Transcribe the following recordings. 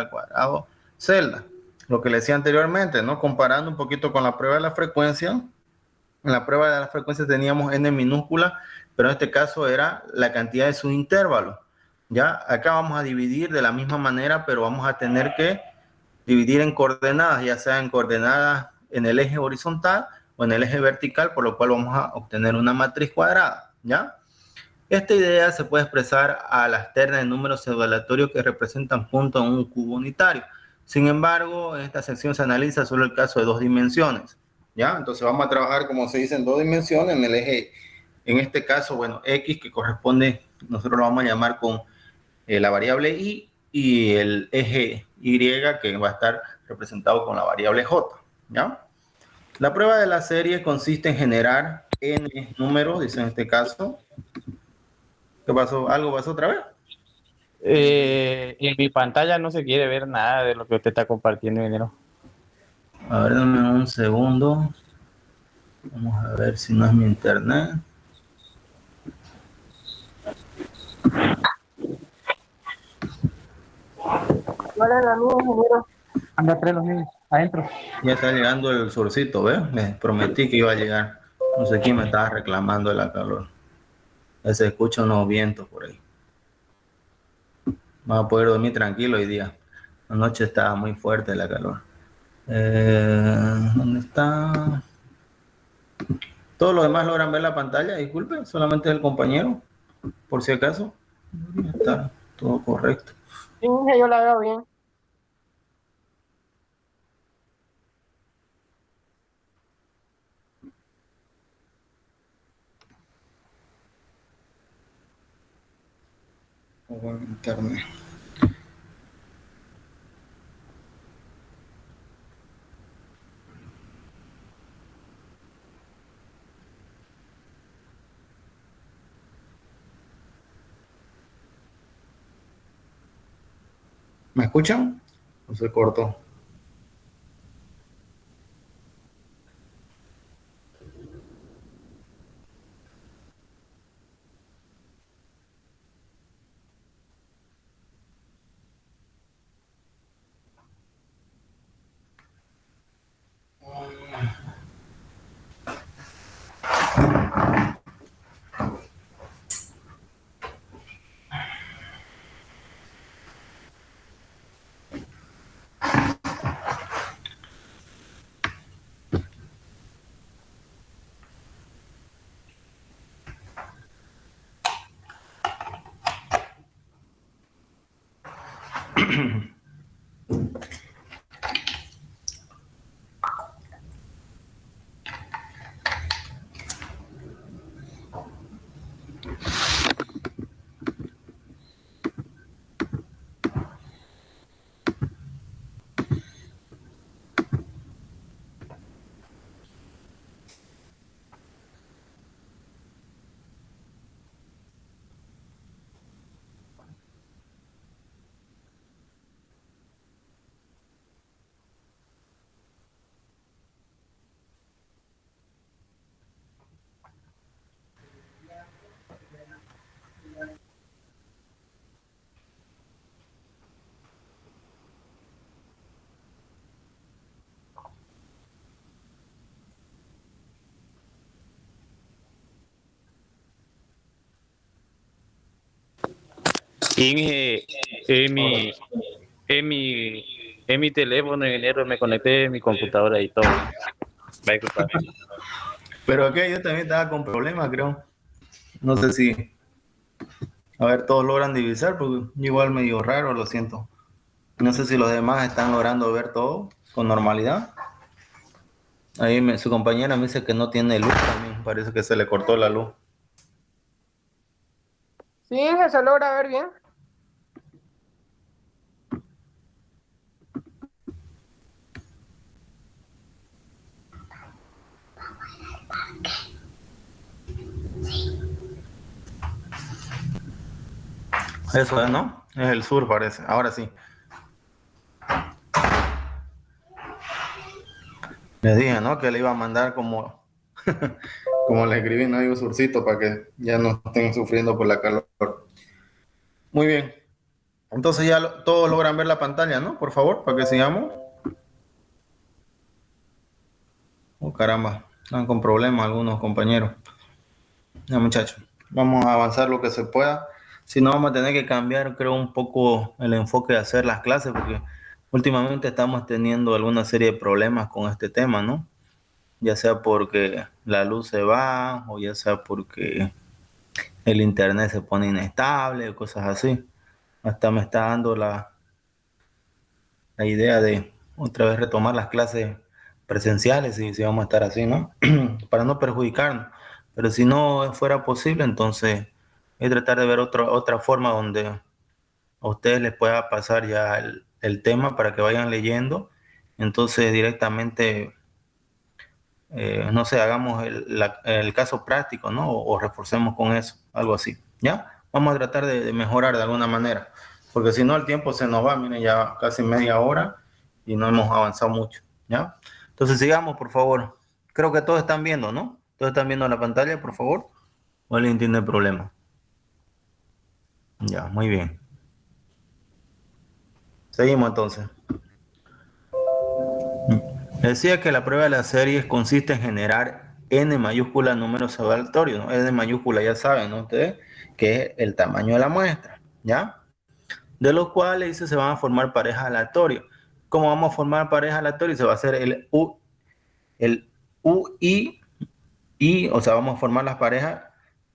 al cuadrado celda. Lo que le decía anteriormente, ¿no? Comparando un poquito con la prueba de la frecuencia. En la prueba de la frecuencia teníamos n minúscula, pero en este caso era la cantidad de subintervalos. Ya, acá vamos a dividir de la misma manera, pero vamos a tener que dividir en coordenadas, ya sea en coordenadas en el eje horizontal o en el eje vertical, por lo cual vamos a obtener una matriz cuadrada, ¿ya? Esta idea se puede expresar a las ternas de números pseudo-aleatorios que representan puntos en un cubo unitario. Sin embargo, en esta sección se analiza solo el caso de dos dimensiones, ¿ya? Entonces vamos a trabajar, como se dice, en dos dimensiones, en el eje, en este caso, bueno, X, que corresponde, nosotros lo vamos a llamar con la variable y el eje Y, que va a estar representado con la variable J, ¿ya? La prueba de la serie consiste en generar n números, dice en este caso. ¿Qué pasó? ¿Algo pasó otra vez? En mi pantalla no se quiere ver nada de lo que usted está compartiendo, ingeniero. A ver, dame un segundo. Vamos a ver si no es mi internet. Hola, la mía, ingeniero. Anda, trae los niños adentro. Ya está llegando el solcito, ¿ves? Me prometí que iba a llegar. No sé quién me estaba reclamando de la calor. Ya se escuchan unos vientos por ahí. Vamos a poder dormir tranquilo hoy día. Anoche estaba muy fuerte la calor. ¿Dónde está? ¿Todos los demás logran ver la pantalla? Disculpe, solamente el compañero, por si acaso. Debería estar todo correcto. Sí, yo la veo bien. Con internet. ¿Me escuchan? ¿O se cortó? Inge, en mi teléfono, ingeniero, me conecté en mi computadora y todo. Va a disculpar. Pero aquí yo también estaba con problemas, creo. No sé si, a ver, todos logran divisar, porque igual medio raro, lo siento. No sé si los demás están logrando ver todo con normalidad. Ahí su compañera me dice que no tiene luz también, parece que se le cortó la luz. Sí, se logra ver bien. Eso es, ¿no? Es el sur, parece. Ahora sí. Les dije, ¿no? Que le iba a mandar como, como le escribí, ¿no? Hay un surcito para que ya no estén sufriendo por la calor. Muy bien. Entonces ya todos logran ver la pantalla, ¿no? Por favor, para que sigamos. Oh, caramba, están con problemas algunos compañeros. Ya, muchachos, vamos a avanzar lo que se pueda. Si no, vamos a tener que cambiar, creo, un poco el enfoque de hacer las clases, porque últimamente estamos teniendo alguna serie de problemas con este tema, ¿no? Ya sea porque la luz se va, o ya sea porque el internet se pone inestable, o cosas así. Hasta me está dando la idea de otra vez retomar las clases presenciales, si vamos a estar así, ¿no? Para no perjudicarnos. Pero si no fuera posible, entonces voy a tratar de ver otra forma donde a ustedes les pueda pasar ya el tema para que vayan leyendo. Entonces directamente, no sé, hagamos el caso práctico, ¿no? O reforcemos con eso, algo así, ¿ya? Vamos a tratar de mejorar de alguna manera, porque si no el tiempo se nos va, miren, ya casi media hora y no hemos avanzado mucho, ¿ya? Entonces sigamos, por favor. Creo que todos están viendo, ¿no? Todos están viendo la pantalla, por favor. ¿O alguien tiene problema? Ya, muy bien. Seguimos entonces. Decía que la prueba de las series consiste en generar n mayúscula números aleatorios, ¿no? N mayúscula, ya saben, ¿no? Ustedes, que es el tamaño de la muestra, ¿ya? De los cuales dice se van a formar parejas aleatorias. ¿Cómo vamos a formar parejas aleatorias? Se va a hacer el UI, o sea, vamos a formar las parejas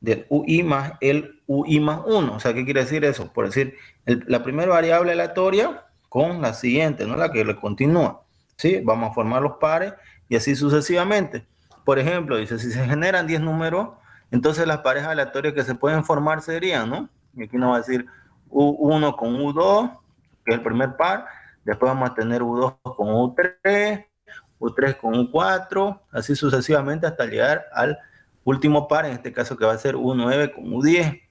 del UI más el UI más 1. O sea, ¿qué quiere decir eso? Por decir, la primera variable aleatoria con la siguiente, ¿no? La que le continúa. ¿Sí? Vamos a formar los pares y así sucesivamente. Por ejemplo, dice, si se generan 10 números, entonces las parejas aleatorias que se pueden formar serían, ¿no? Y aquí nos va a decir U1 con U2, que es el primer par. Después vamos a tener U2 con U3, U3 con U4, así sucesivamente hasta llegar al último par, en este caso que va a ser U9 con U10.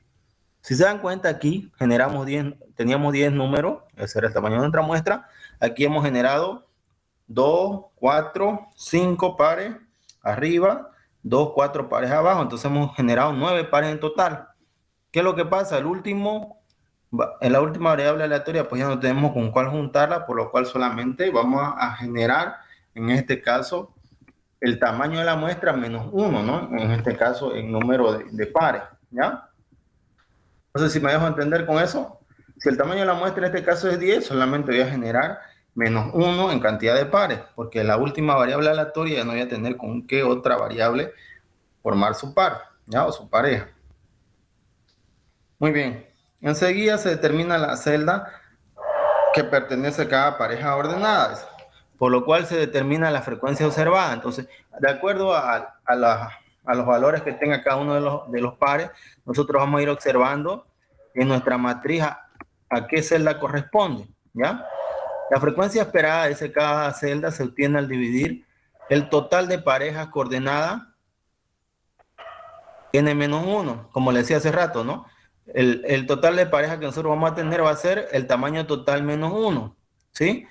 Si se dan cuenta, aquí teníamos 10 números, ese era el tamaño de nuestra muestra. Aquí hemos generado 2, 4, 5 pares arriba, 2, 4 pares abajo, entonces hemos generado 9 pares en total. ¿Qué es lo que pasa? En la última variable aleatoria, pues ya no tenemos con cuál juntarla, por lo cual solamente vamos a generar, en este caso, el tamaño de la muestra menos 1, ¿no? En este caso, el número de pares, ¿ya? No sé si me dejo entender con eso. Si el tamaño de la muestra en este caso es 10, solamente voy a generar menos 1 en cantidad de pares, porque la última variable aleatoria ya no voy a tener con qué otra variable formar su par, ¿ya? O su pareja. Muy bien. Enseguida se determina la celda que pertenece a cada pareja ordenada, por lo cual se determina la frecuencia observada. Entonces, de acuerdo a los valores que tenga cada uno de los pares, nosotros vamos a ir observando en nuestra matriz a qué celda corresponde, ¿ya? La frecuencia esperada de cada celda se obtiene al dividir el total de parejas coordenadas n-1, como le decía hace rato, ¿no? El total de parejas que nosotros vamos a tener va a ser el tamaño total menos 1, ¿sí?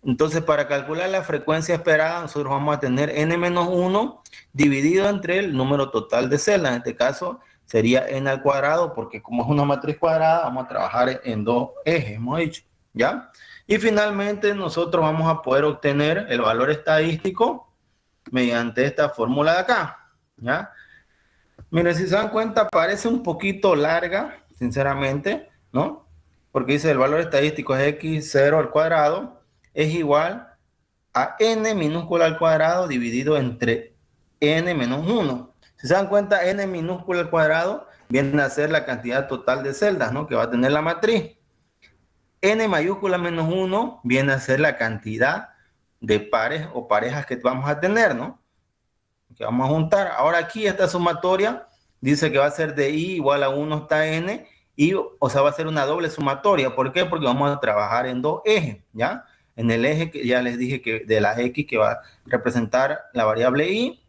Entonces, para calcular la frecuencia esperada, nosotros vamos a tener n-1 dividido entre el número total de celdas. En este caso, sería n al cuadrado, porque como es una matriz cuadrada, vamos a trabajar en dos ejes, hemos dicho, ¿ya? Y finalmente, nosotros vamos a poder obtener el valor estadístico mediante esta fórmula de acá, ¿ya? Miren, si se dan cuenta, parece un poquito larga, sinceramente, ¿no? Porque dice el valor estadístico es x0 al cuadrado es igual a n minúscula al cuadrado dividido entre n menos 1. Si se dan cuenta, n minúscula al cuadrado viene a ser la cantidad total de celdas, ¿no? Que va a tener la matriz. N mayúscula menos 1 viene a ser la cantidad de pares o parejas que vamos a tener, ¿no? Que vamos a juntar. Ahora aquí esta sumatoria dice que va a ser de i igual a 1 hasta n, y, o sea, va a ser una doble sumatoria. ¿Por qué? Porque vamos a trabajar en dos ejes, ¿ya? En el eje que ya les dije que de las x que va a representar la variable y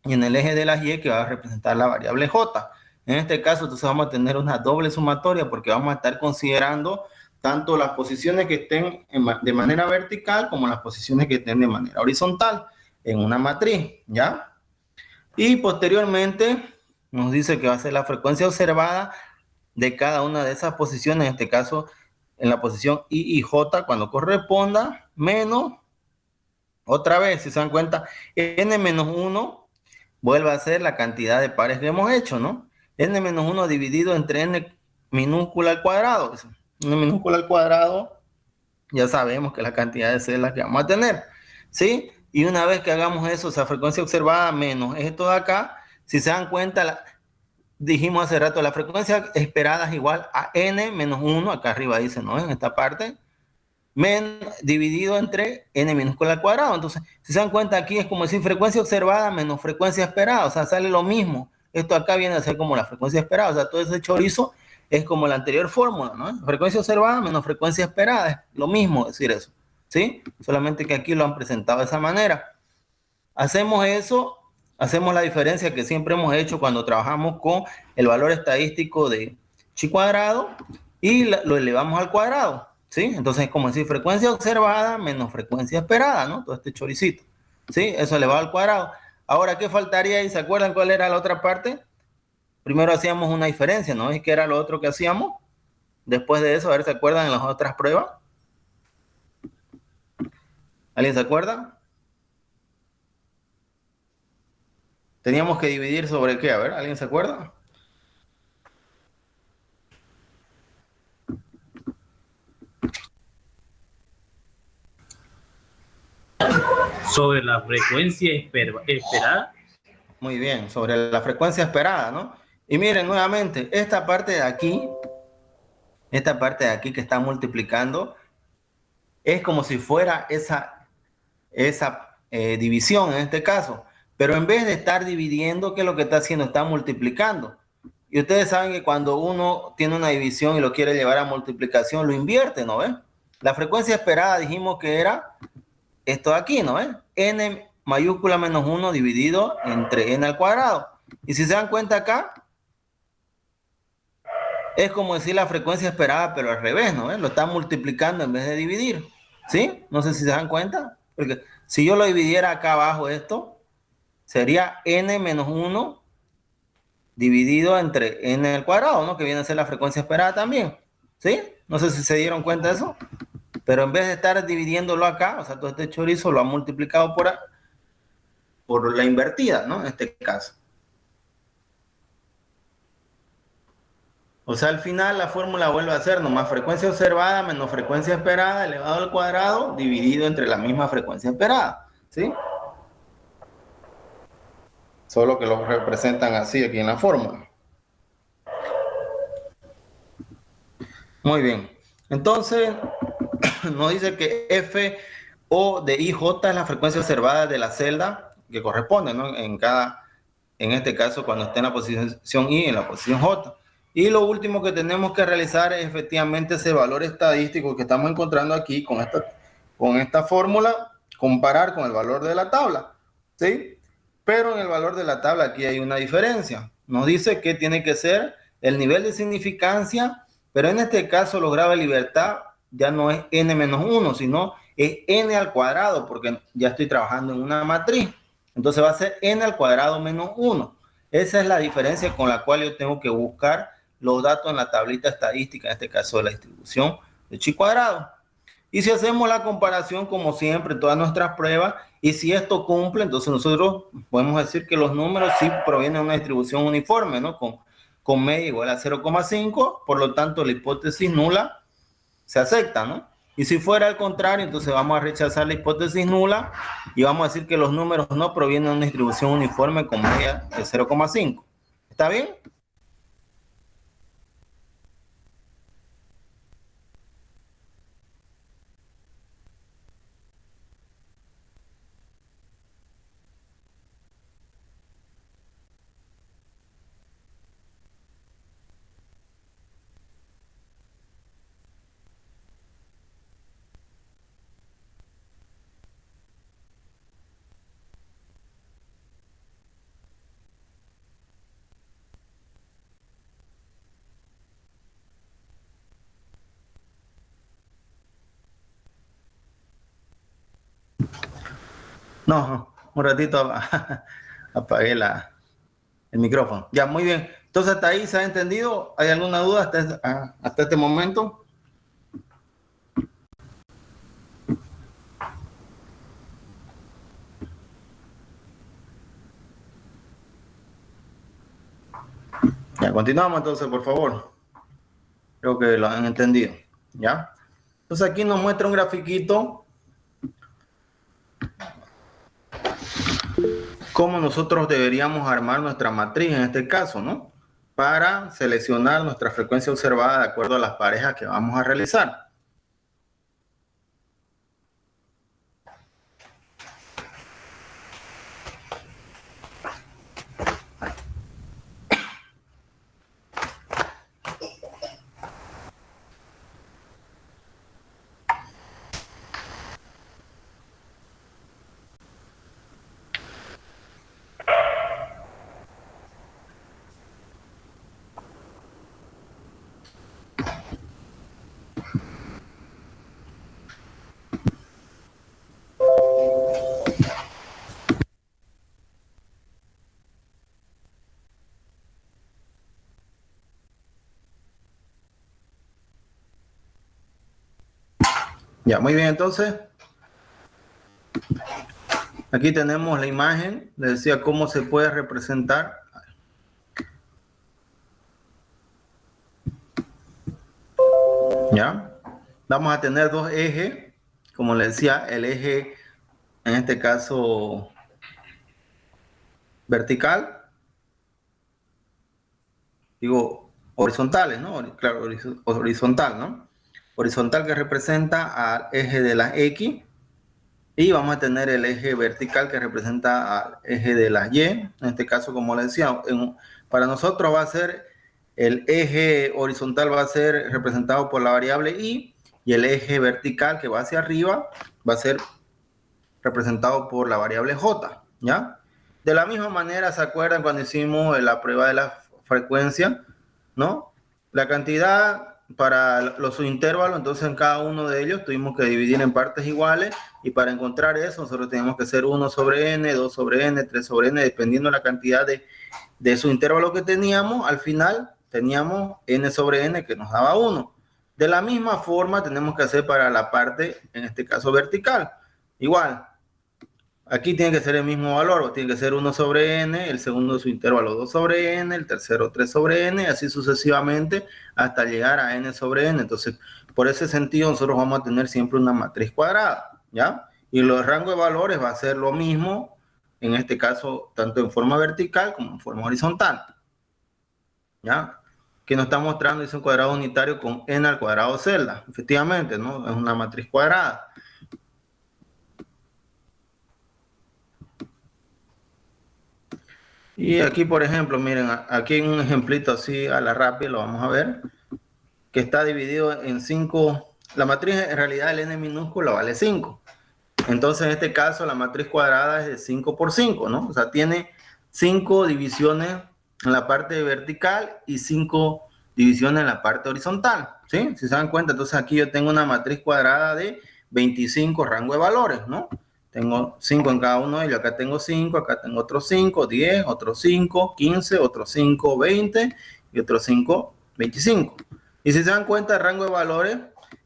en el eje de las y que va a representar la variable j. En este caso, entonces vamos a tener una doble sumatoria porque vamos a estar considerando tanto las posiciones que estén de manera vertical como las posiciones que estén de manera horizontal en una matriz, ¿ya? Y posteriormente nos dice que va a ser la frecuencia observada de cada una de esas posiciones, en este caso en la posición I y J cuando corresponda, menos, otra vez, si se dan cuenta, n menos 1 vuelve a ser la cantidad de pares que hemos hecho, ¿no? N menos 1 dividido entre n minúscula al cuadrado. N minúscula al cuadrado, ya sabemos que la cantidad de celdas que vamos a tener, ¿sí? Y una vez que hagamos eso, o sea, frecuencia observada menos esto de acá, si se dan cuenta, dijimos hace rato, la frecuencia esperada es igual a n menos 1, acá arriba dice, ¿no? En esta parte, dividido entre n minúscula al cuadrado. Entonces, si se dan cuenta, aquí es como decir frecuencia observada menos frecuencia esperada, o sea, sale lo mismo. Esto acá viene a ser como la frecuencia esperada, o sea, todo ese chorizo es como la anterior fórmula, ¿no? Frecuencia observada menos frecuencia esperada, es lo mismo decir eso, ¿sí? Solamente que aquí lo han presentado de esa manera. Hacemos eso, hacemos la diferencia que siempre hemos hecho cuando trabajamos con el valor estadístico de chi cuadrado y lo elevamos al cuadrado, ¿sí? Entonces es como decir frecuencia observada menos frecuencia esperada, ¿no? Todo este choricito, ¿sí? Eso elevado al cuadrado. Ahora, ¿qué faltaría? ¿Y se acuerdan cuál era la otra parte? Primero hacíamos una diferencia, ¿no? ¿Y qué era lo otro que hacíamos? Después de eso, a ver, ¿se acuerdan en las otras pruebas? ¿Alguien se acuerda? Teníamos que dividir sobre qué, a ver, ¿alguien se acuerda? Sobre la frecuencia esperada. Muy bien, sobre la frecuencia esperada, ¿no? Y miren nuevamente, esta parte de aquí que está multiplicando, es como si fuera esa división en este caso. Pero en vez de estar dividiendo, ¿qué es lo que está haciendo? Está multiplicando. Y ustedes saben que cuando uno tiene una división y lo quiere llevar a multiplicación, lo invierte, ¿no ven? La frecuencia esperada dijimos que era esto de aquí, ¿no ven? N mayúscula menos 1 dividido entre n al cuadrado. Y si se dan cuenta acá, es como decir la frecuencia esperada, pero al revés, ¿no ven? Lo está multiplicando en vez de dividir, ¿sí? No sé si se dan cuenta, porque si yo lo dividiera acá abajo esto, sería n menos 1 dividido entre n al cuadrado, ¿no? Que viene a ser la frecuencia esperada también, ¿sí? No sé si se dieron cuenta de eso, pero en vez de estar dividiéndolo acá, o sea, todo este chorizo lo ha multiplicado por la invertida, ¿no? En este caso. O sea, al final la fórmula vuelve a ser nomás frecuencia observada menos frecuencia esperada elevado al cuadrado dividido entre la misma frecuencia esperada, ¿sí? Solo que lo representan así aquí en la fórmula. Muy bien. Entonces, nos dice que F O de IJ es la frecuencia observada de la celda que corresponde, ¿no? En este caso, cuando esté en la posición I, en la posición J. Y lo último que tenemos que realizar es efectivamente ese valor estadístico que estamos encontrando aquí con esta fórmula, comparar con el valor de la tabla, ¿sí? Pero en el valor de la tabla aquí hay una diferencia. Nos dice que tiene que ser el nivel de significancia, pero en este caso los grados de libertad ya no es n menos 1, sino es n al cuadrado, porque ya estoy trabajando en una matriz. Entonces va a ser n al cuadrado menos 1. Esa es la diferencia con la cual yo tengo que buscar los datos en la tablita estadística, en este caso de la distribución de chi cuadrado. Y si hacemos la comparación, como siempre, en todas nuestras pruebas, y si esto cumple, entonces nosotros podemos decir que los números sí provienen de una distribución uniforme, ¿no? Con media igual a 0,5, por lo tanto la hipótesis nula se acepta, ¿no? Y si fuera al contrario, entonces vamos a rechazar la hipótesis nula y vamos a decir que los números no provienen de una distribución uniforme con media de 0,5. ¿Está bien? No, un ratito apagué el micrófono. Ya, muy bien. Entonces, ¿hasta ahí se ha entendido? ¿Hay alguna duda hasta este momento? Ya, continuamos entonces, por favor. Creo que lo han entendido, ¿ya? Entonces aquí nos muestra un grafiquito cómo nosotros deberíamos armar nuestra matriz en este caso, ¿no? Para seleccionar nuestra frecuencia observada de acuerdo a las parejas que vamos a realizar. Ya, muy bien, entonces. Aquí tenemos la imagen, les decía cómo se puede representar. ¿Ya? Vamos a tener dos ejes, como les decía, el eje, en este caso, vertical, digo, horizontales, ¿no? Claro, horizontal, ¿no? Horizontal que representa al eje de la X, y vamos a tener el eje vertical que representa al eje de la Y. En este caso, como les decía, para nosotros va a ser el eje horizontal va a ser representado por la variable Y, y el eje vertical que va hacia arriba va a ser representado por la variable J, ¿ya? De la misma manera, ¿se acuerdan cuando hicimos la prueba de la frecuencia, ¿no? La cantidad para los subintervalos, entonces en cada uno de ellos tuvimos que dividir en partes iguales, y para encontrar eso nosotros tenemos que hacer 1 sobre n, 2 sobre n, 3 sobre n, dependiendo de la cantidad de subintervalos que teníamos. Al final teníamos n sobre n que nos daba 1. De la misma forma tenemos que hacer para la parte, en este caso vertical. Igual, aquí tiene que ser el mismo valor, tiene que ser 1 sobre n, el segundo subintervalo 2 sobre n, el tercero 3 sobre n, así sucesivamente hasta llegar a n sobre n. Entonces, por ese sentido, nosotros vamos a tener siempre una matriz cuadrada, ¿ya? Y los rangos de valores va a ser lo mismo, en este caso, tanto en forma vertical como en forma horizontal, ¿ya? Que nos está mostrando es un cuadrado unitario con n al cuadrado celda. Efectivamente, ¿no? Es una matriz cuadrada. Y aquí, por ejemplo, miren, aquí hay un ejemplito así a la rápida, lo vamos a ver, que está dividido en 5. La matriz en realidad el n minúscula vale 5. Entonces, en este caso, la matriz cuadrada es de 5 por 5, ¿no? O sea, tiene 5 divisiones en la parte vertical y 5 divisiones en la parte horizontal, ¿sí? Si se dan cuenta, entonces aquí yo tengo una matriz cuadrada de 25 rango de valores, ¿no? Tengo 5 en cada uno de ellos. Acá tengo 5, acá tengo otros 5, 10, otros 5, 15, otros 5, 20 y otros 5, 25. Y si se dan cuenta, el rango de valores,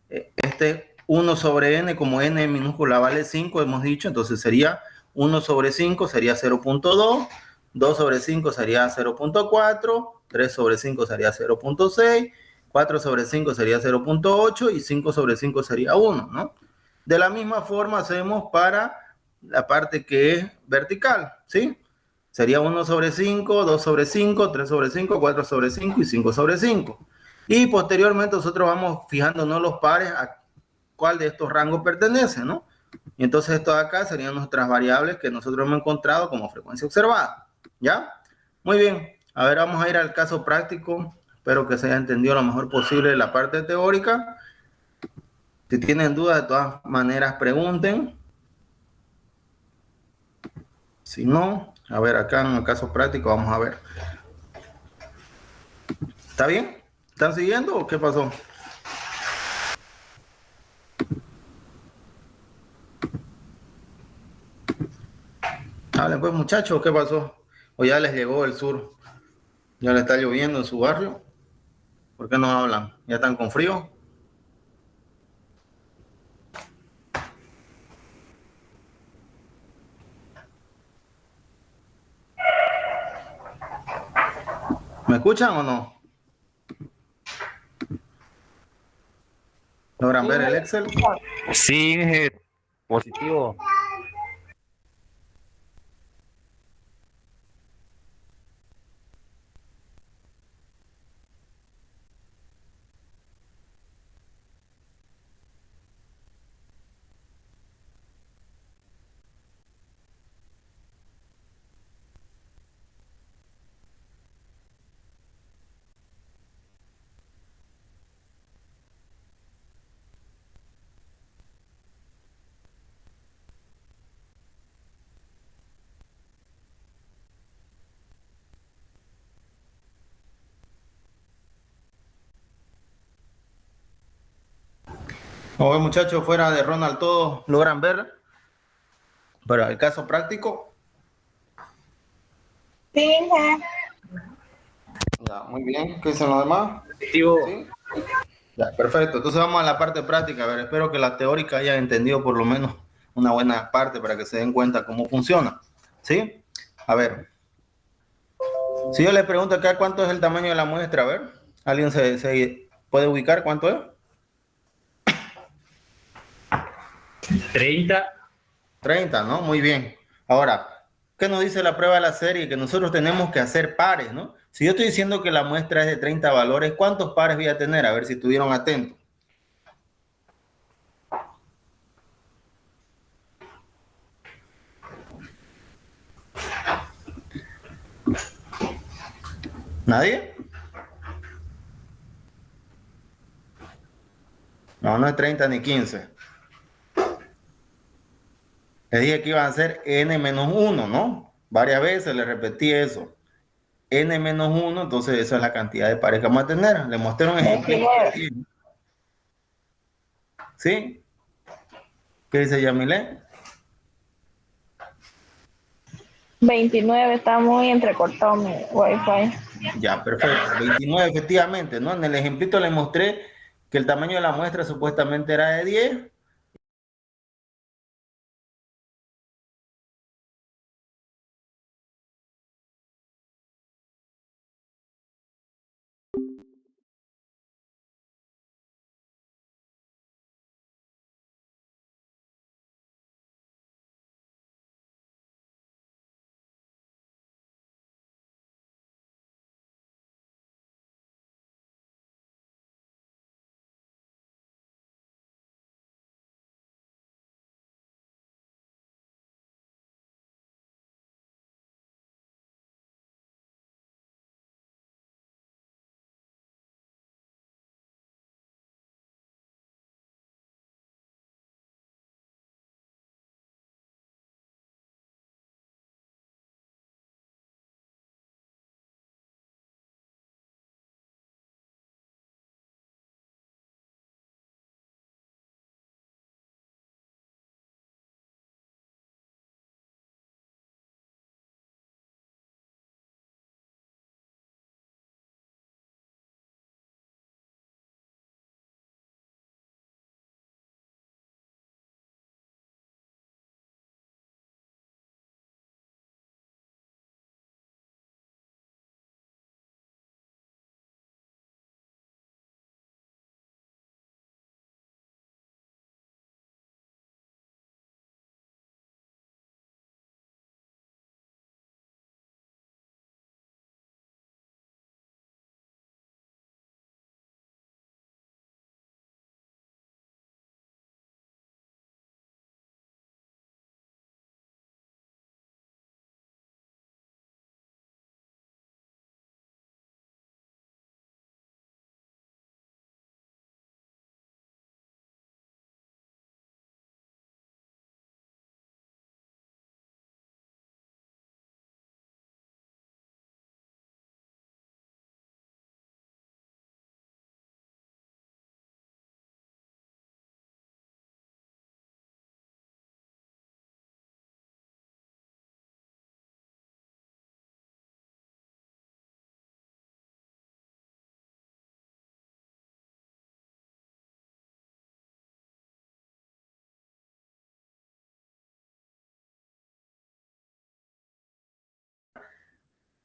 este 1 sobre n, como n minúscula vale 5, hemos dicho, entonces sería 1 sobre 5 sería 0.2, 2 sobre 5 sería 0.4, 3 sobre 5 sería 0.6, 4 sobre 5 sería 0.8 y 5 sobre 5 sería 1, ¿no? De la misma forma hacemos para la parte que es vertical, ¿sí? Sería 1 sobre 5, 2 sobre 5, 3 sobre 5, 4 sobre 5 y 5 sobre 5. Y posteriormente nosotros vamos fijándonos los pares a cuál de estos rangos pertenece, ¿no? Y entonces esto de acá serían nuestras variables que nosotros hemos encontrado como frecuencia observada, ¿ya? Muy bien, a ver, vamos a ir al caso práctico. Espero que se haya entendido lo mejor posible la parte teórica. Si tienen dudas, de todas maneras, pregunten. Si no, a ver, acá en el caso práctico, vamos a ver. ¿Está bien? ¿Están siguiendo o qué pasó? Hablen pues, muchachos, ¿qué pasó? ¿O ya les llegó el sur? ¿Ya le está lloviendo en su barrio? ¿Por qué no hablan? ¿Ya están con frío? ¿Me escuchan o no? ¿Logran ver el Excel? Sí, positivo. Hoy muchachos, fuera de Ronald, todos logran ver. Pero el caso práctico, Sí, Inge. ya, muy bien. ¿Qué dicen los demás? Positivo. ¿Sí? Ya, perfecto. Entonces vamos a la parte práctica. A ver, espero que la teórica hayan entendido por lo menos una buena parte para que se den cuenta cómo funciona. ¿Sí? A ver, si yo les pregunto acá cuánto es el tamaño de la muestra, a ver, ¿alguien se puede ubicar cuánto es? 30. 30, ¿no? Muy bien. Ahora, ¿qué nos dice la prueba de la serie? Que nosotros tenemos que hacer pares, ¿no? Si yo estoy diciendo que la muestra es de 30 valores, ¿cuántos pares voy a tener? A ver si estuvieron atentos. ¿Nadie? No, no es 30 ni 15. Les dije que iban a ser n-1, ¿no? Varias veces le repetí eso. N-1, entonces esa es la cantidad de pares que vamos a tener. Le mostré un ejemplo. 29. ¿Sí? ¿Qué dice Yamile? 29, está muy entrecortado mi wifi. Ya, perfecto. 29, efectivamente, ¿no? En el ejemplito le mostré que el tamaño de la muestra supuestamente era de 10.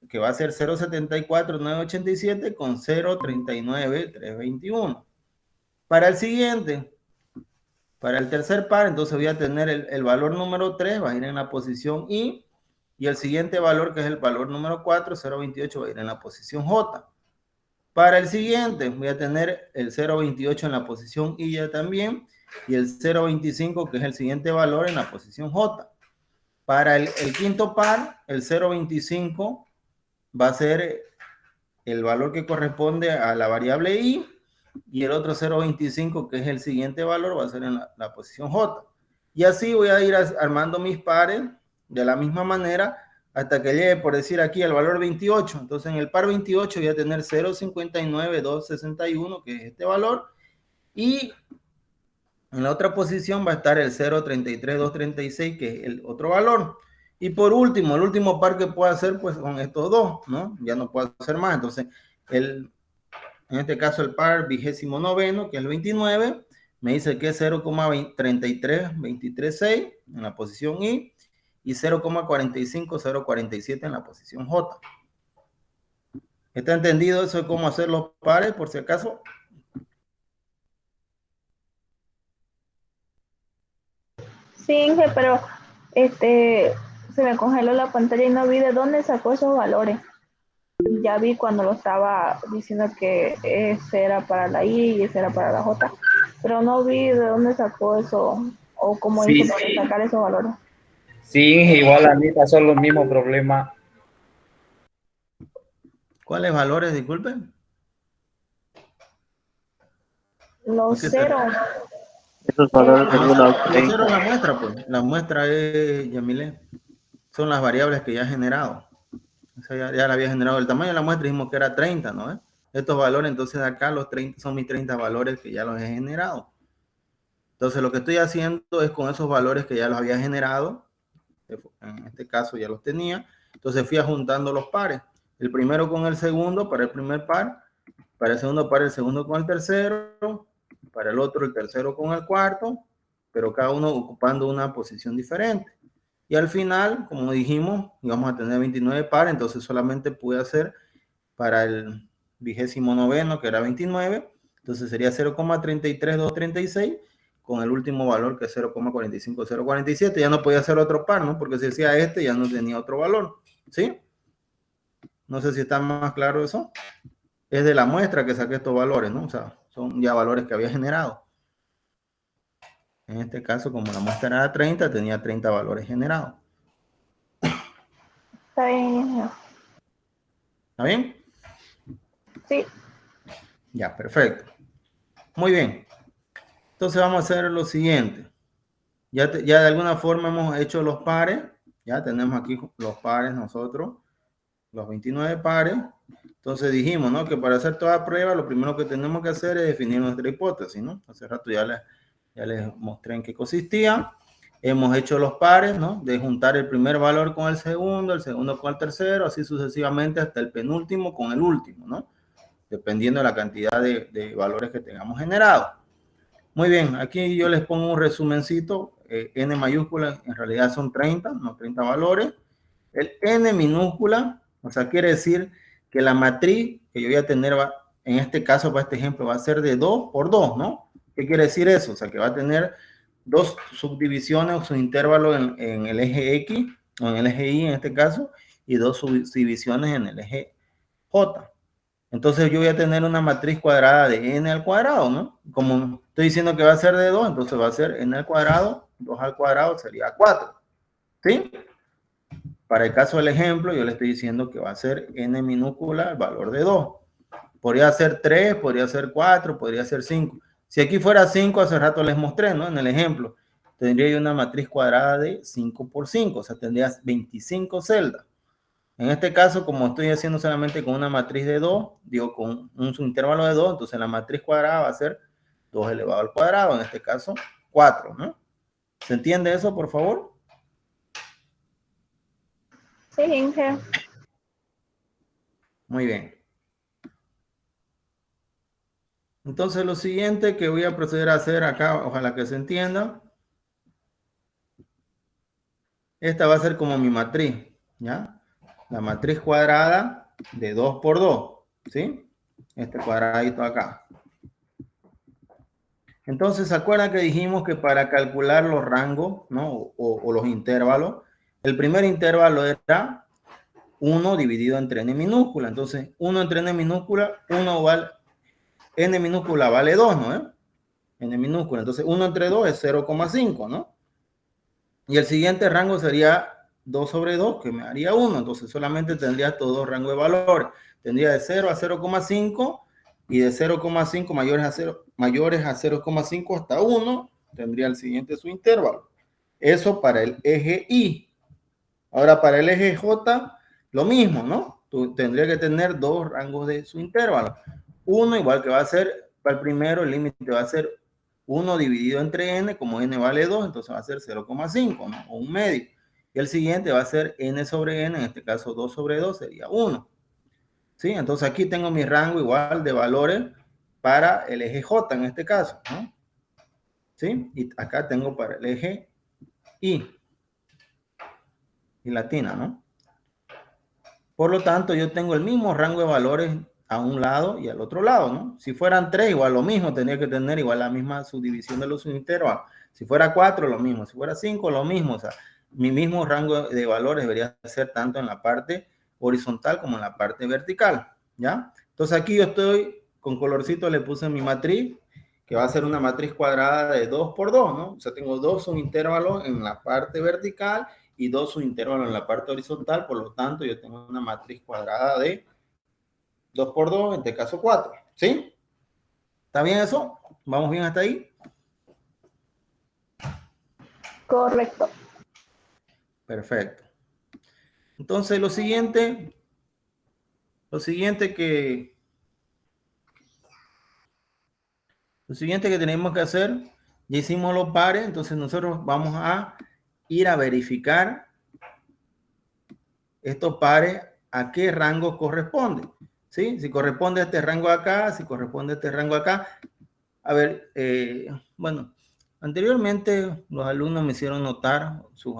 que va a ser 0.74.987 con 0.39.321. Para el siguiente, para el tercer par, entonces voy a tener el valor número 3, va a ir en la posición I, y el siguiente valor, que es el valor número 4, 0.28, va a ir en la posición J. Para el siguiente, voy a tener el 0.28 en la posición I ya también, y el 0.25, que es el siguiente valor, en la posición J. Para el quinto par, el 0.25 va a ser el valor que corresponde a la variable I, y el otro 0.25, que es el siguiente valor, va a ser en la posición J. Y así voy a ir armando mis pares de la misma manera hasta que llegue, por decir aquí, al valor 28. Entonces en el par 28 voy a tener 0.59.261, que es este valor, y en la otra posición va a estar el 0.33.236, que es el otro valor. Y por último, el último par que puedo hacer, pues con estos dos, ¿no? Ya no puedo hacer más. Entonces, en este caso el par 29, que es el 29, me dice que es 0.33236 en la posición I y 0.45047 en la posición J. ¿Está entendido eso de cómo hacer los pares, por si acaso? Sí, Inge, pero se me congeló la pantalla y no vi de dónde sacó esos valores. Ya vi cuando lo estaba diciendo que ese era para la I y ese era para la J, pero no vi de dónde sacó eso o cómo Sí, hizo para sacar esos valores. sí, igual a mí pasó los mismos problemas. ¿Cuáles valores, disculpen? Los ceros. Esos valores de Los 1 al ceros en 30. la muestra, pues. La muestra es, Yamile, son las variables que ya he generado. O sea, ya la había generado. El tamaño de la muestra dijimos que era 30, ¿no? Estos valores, entonces acá los 30 son mis 30 valores que ya los he generado. Entonces lo que estoy haciendo es con esos valores que ya los había generado, en este caso ya los tenía, entonces fui juntando los pares. El primero con el segundo para el primer par, para el segundo par el segundo con el tercero, para el otro el tercero con el cuarto, pero cada uno ocupando una posición diferente. Y al final, como dijimos, íbamos a tener 29 pares, entonces solamente pude hacer para el 29, que era 29, entonces sería 0.33236 con el último valor que es 0.45047. Ya no podía hacer otro par, ¿no? Porque si decía este ya no tenía otro valor, ¿sí? No sé si está más claro eso. Es de la muestra que saqué estos valores, ¿no? O sea, son ya valores que había generado. En este caso, como la muestra era 30, tenía 30 valores generados. ¿Está bien? ¿Está bien? Sí. Ya, perfecto. Muy bien. Entonces vamos a hacer lo siguiente. Ya de alguna forma hemos hecho los pares. Ya tenemos aquí los pares nosotros. Los 29 pares. Entonces dijimos, ¿no? Que para hacer toda prueba, lo primero que tenemos que hacer es definir nuestra hipótesis, ¿no? Hace rato ya les mostré en qué consistía. Hemos hecho los pares, ¿no? De juntar el primer valor con el segundo con el tercero, así sucesivamente hasta el penúltimo con el último, ¿no? Dependiendo de la cantidad de valores que tengamos generados. Muy bien, aquí yo les pongo un resumencito. N mayúscula en realidad son 30, no 30 valores. El N minúscula, o sea, quiere decir que la matriz que yo voy a tener, en este caso, para este ejemplo, va a ser de 2 por 2, ¿no? ¿Qué quiere decir eso? O sea, que va a tener dos subdivisiones o subintervalos en el eje X, o en el eje Y en este caso, y dos subdivisiones en el eje J. Entonces yo voy a tener una matriz cuadrada de n al cuadrado, ¿no? Como estoy diciendo que va a ser de 2, entonces va a ser n al cuadrado, 2 al cuadrado sería 4, ¿sí? Para el caso del ejemplo, yo le estoy diciendo que va a ser n minúscula el valor de 2. Podría ser 3, podría ser 4, podría ser 5. Si aquí fuera 5, hace rato les mostré, ¿no? En el ejemplo, tendría yo una matriz cuadrada de 5 por 5, o sea, tendrías 25 celdas. En este caso, como estoy haciendo solamente con una matriz de 2, digo con un subintervalo de 2, entonces la matriz cuadrada va a ser 2 elevado al cuadrado, en este caso 4, ¿no? ¿Se entiende eso, por favor? Sí, Inge. Muy bien. Entonces lo siguiente que voy a proceder a hacer acá, ojalá que se entienda. Esta va a ser como mi matriz, ¿ya? la matriz cuadrada de 2 por 2, ¿sí? Este cuadradito acá. Entonces, ¿se acuerdan que dijimos que para calcular los rangos, ¿no? O los intervalos, el primer intervalo era 1 dividido entre n minúscula. Entonces, 1 entre n minúscula, 1 vale, n minúscula vale 2, ¿no? N minúscula. Entonces, 1 entre 2 es 0,5, ¿no? Y el siguiente rango sería 2 sobre 2, que me daría 1. Entonces, solamente tendría estos dos rangos de valores. Tendría de 0 a 0,5 y de 0,5 mayores a 0,5 hasta 1. Tendría el siguiente su intervalo. Eso para el eje Y. Ahora, para el eje J, lo mismo, ¿no? Tú tendría que tener dos rangos de su intervalo. Uno, igual que va a ser, para el primero, el límite va a ser 1 dividido entre n, como n vale 2, entonces va a ser 0,5, ¿no? O un medio. Y el siguiente va a ser n sobre n, en este caso 2 sobre 2 sería 1. ¿Sí? Entonces aquí tengo mi rango igual de valores para el eje J en este caso, ¿no? ¿Sí? Y acá tengo para el eje Y latina, ¿no? Por lo tanto, yo tengo el mismo rango de valores a un lado y al otro lado, ¿no? Si fueran 3, igual lo mismo, tendría que tener igual la misma subdivisión de los intervalos. Si fuera 4, lo mismo. Si fuera 5, lo mismo. O sea, mi mismo rango de valores debería ser tanto en la parte horizontal como en la parte vertical, ¿ya? Entonces aquí yo estoy, con colorcito le puse mi matriz, que va a ser una matriz cuadrada de 2 por 2, ¿no? O sea, tengo dos subintervalos en la parte vertical y dos subintervalos en la parte horizontal, por lo tanto yo tengo una matriz cuadrada de 2 por 2, en este caso 4, ¿sí? ¿Está bien eso? ¿Vamos bien hasta ahí? Correcto. Perfecto. Entonces lo siguiente que tenemos que hacer, ya hicimos los pares, entonces nosotros vamos a ir a verificar estos pares a qué rango corresponde, ¿sí? Si corresponde a este rango acá, si corresponde a este rango acá. A ver, bueno, anteriormente los alumnos me hicieron notar, sus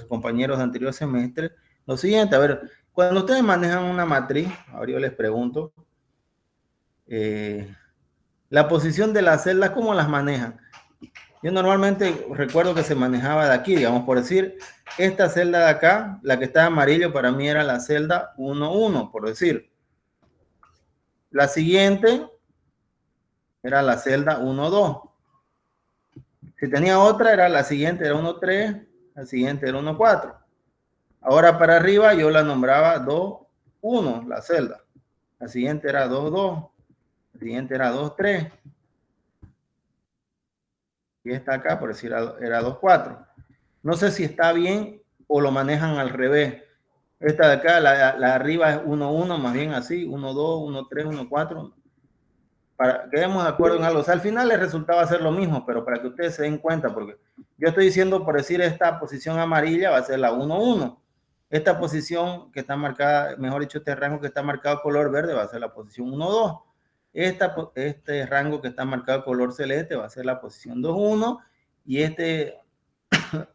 compañeros de anterior semestre, lo siguiente. A ver, cuando ustedes manejan una matriz, ahora yo les pregunto, la posición de las celdas, ¿cómo las manejan? Yo normalmente recuerdo que se manejaba de aquí, digamos, por decir, esta celda de acá, la que está amarillo para mí era la celda 1,1, por decir. La siguiente era la celda 1,2. Si tenía otra, era la siguiente, era 1,3, la siguiente era 1,4. Ahora para arriba yo la nombraba 2,1, la celda. La siguiente era 2,2, la siguiente era 2,3. Y esta acá, por decir, era 2,4. No sé si está bien o lo manejan al revés. Esta de acá, la de arriba es 1,1, más bien así, 1,2, 1,3, 1,4. Para que quedemos de acuerdo en algo. O sea, al final el resultado va a ser lo mismo, pero para que ustedes se den cuenta, porque yo estoy diciendo, por decir, esta posición amarilla va a ser la 1,1. Esta posición que está marcada, mejor dicho, este rango que está marcado color verde va a ser la posición 1,2. Este rango que está marcado color celeste va a ser la posición 2,1. Y este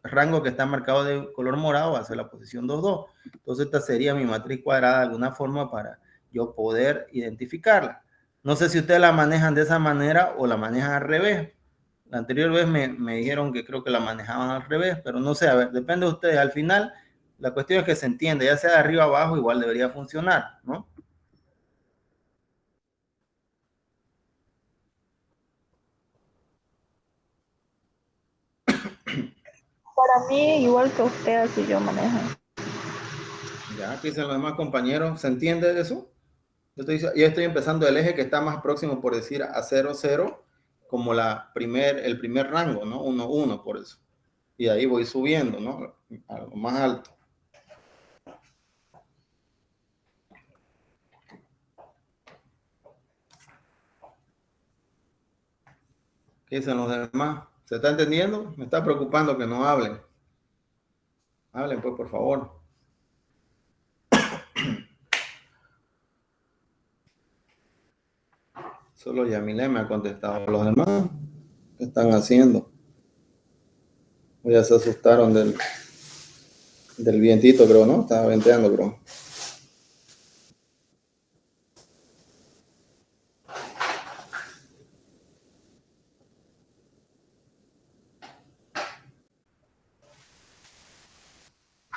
rango que está marcado de color morado va a ser la posición 2,2. Entonces esta sería mi matriz cuadrada de alguna forma para yo poder identificarla. No sé si ustedes la manejan de esa manera o la manejan al revés. La anterior vez me dijeron que creo que la manejaban al revés, pero no sé, a ver, depende de ustedes. Al final, la cuestión es que se entiende, ya sea de arriba a abajo, igual debería funcionar, ¿no? Para mí, igual que usted, así yo manejo. Ya, aquí dicen los demás compañeros, ¿se entiende eso? Yo estoy empezando el eje que está más próximo, por decir, a 0, 0, como el primer rango, ¿no? 1, 1, por eso. Y ahí voy subiendo, ¿no? A lo más alto. ¿Qué dicen los demás? ¿Se está entendiendo? Me está preocupando que no hablen. Hablen, pues, por favor. Solo Yamile me ha contestado. Los demás, ¿qué están haciendo? Ya se asustaron del... Del vientito, creo, ¿no? Estaba venteando, creo.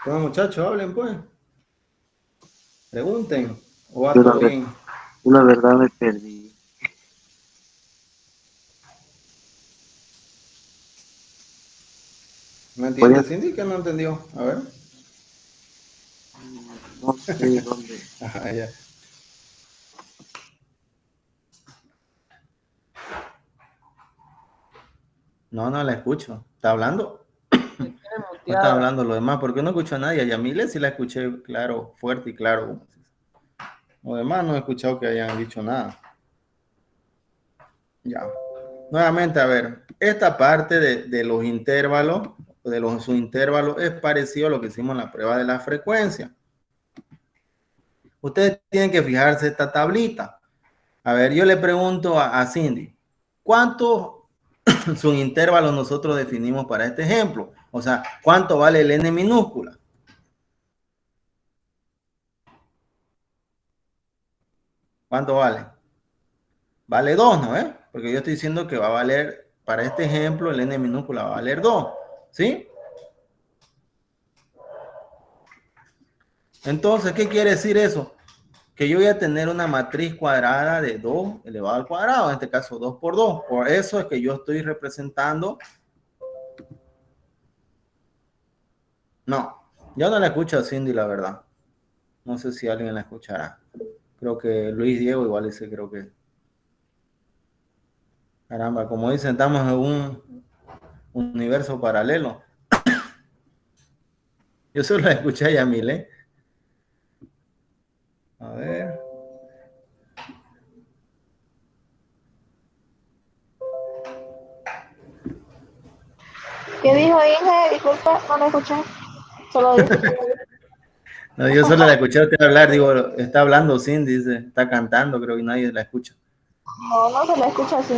Bueno, muchachos, hablen, pues. Pregunten. ¿O va todo bien? La verdad me perdí. ¿No entiende, Cindy? ¿Qué no entendió? A ver. No sé dónde. Ajá, ya. No, no la escucho. ¿Está hablando? No está hablando lo demás. ¿Por qué no escucho a nadie? A Yamile sí la escuché claro, fuerte y claro. Lo demás no he escuchado que hayan dicho nada. Ya. Nuevamente, a ver. Esta parte de los intervalos, de los subintervalos, es parecido a lo que hicimos en la prueba de la frecuencia. Ustedes tienen que fijarse esta tablita. A ver, yo le pregunto a Cindy, ¿cuántos subintervalos nosotros definimos para este ejemplo? O sea, ¿cuánto vale el n minúscula? ¿Cuánto vale? Vale 2, ¿no? Porque yo estoy diciendo que va a valer, para este ejemplo, el n minúscula va a valer 2, ¿sí? Entonces, ¿qué quiere decir eso? Que yo voy a tener una matriz cuadrada de 2 elevado al cuadrado, en este caso 2 por 2. Por eso es que yo estoy representando. No, yo no la escucho a Cindy, la verdad. No sé si alguien la escuchará. Creo que Luis Diego igual dice, creo que. Caramba, como dicen, estamos en un universo paralelo. Yo solo la escuché a Yamile. A ver. ¿Qué dijo Inge? Disculpa, no lo escuché. Solo dice. No, yo solo la escuché a usted hablar, digo, está hablando Cindy, dice, está cantando, creo que nadie la escucha. No, no se la escucha así.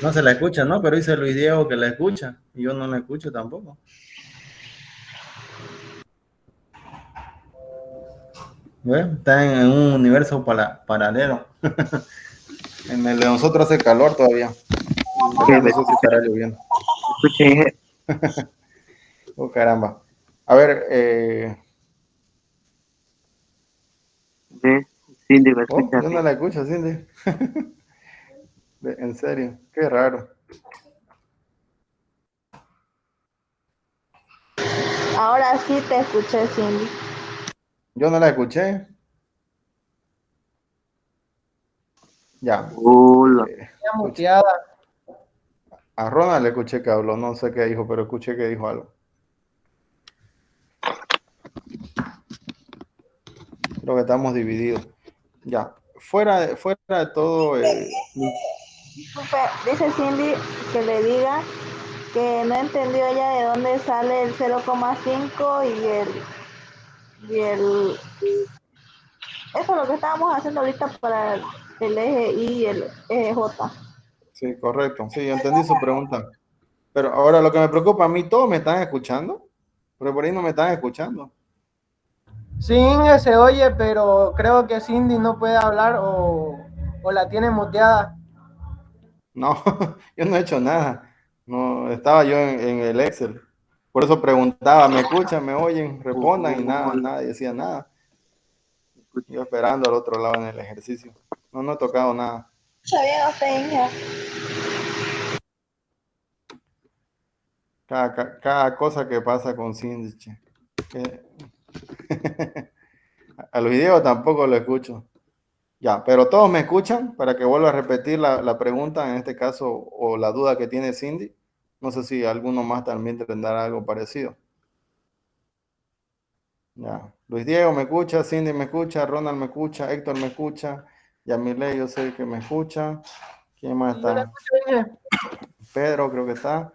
No se la escucha, ¿no? Pero dice Luis Diego que la escucha, y yo no la escucho tampoco. ¿Ves? Está en un universo paralelo. En el de nosotros hace calor todavía. No sé si estará lloviendo. Escuché. Oh, caramba. A ver, Cindy va a oh, escuchar. yo no la escucho, Cindy. En serio, qué raro. Ahora sí te escuché, Cindy. Yo no la escuché. Ya. Hola. Muteada. A Ronald le escuché que habló, no sé qué dijo, pero escuché que dijo algo. Creo que estamos divididos. Ya. Fuera de todo. Disculpe, dice Cindy que le diga que no entendió ella de dónde sale el 0,5 y el eso es lo que estábamos haciendo ahorita para el eje Y y el eje J. Sí, correcto. Sí, yo entendí su pregunta. Pero ahora lo que me preocupa, a mí todos me están escuchando, pero por ahí no me están escuchando. Sí, Inge se oye, pero creo que Cindy no puede hablar o la tiene muteada. No, yo no he hecho nada. No, estaba yo en el Excel. Por eso preguntaba, ¿me escuchan, me oyen? Respondan y nada, nadie decía nada. Yo esperando al otro lado en el ejercicio. No, no he tocado nada. Sabía usted, Inge. Cada cosa que pasa con Cindy. A los videos tampoco lo escucho. Ya, pero todos me escuchan para que vuelva a repetir la pregunta, en este caso, o la duda que tiene Cindy. No sé si alguno más también tendrá algo parecido. Ya. Luis Diego me escucha, Cindy me escucha, Ronald me escucha, Héctor me escucha, Yamile yo sé que me escucha. ¿Quién más Yo la está? escucho, Inge. Pedro creo que está.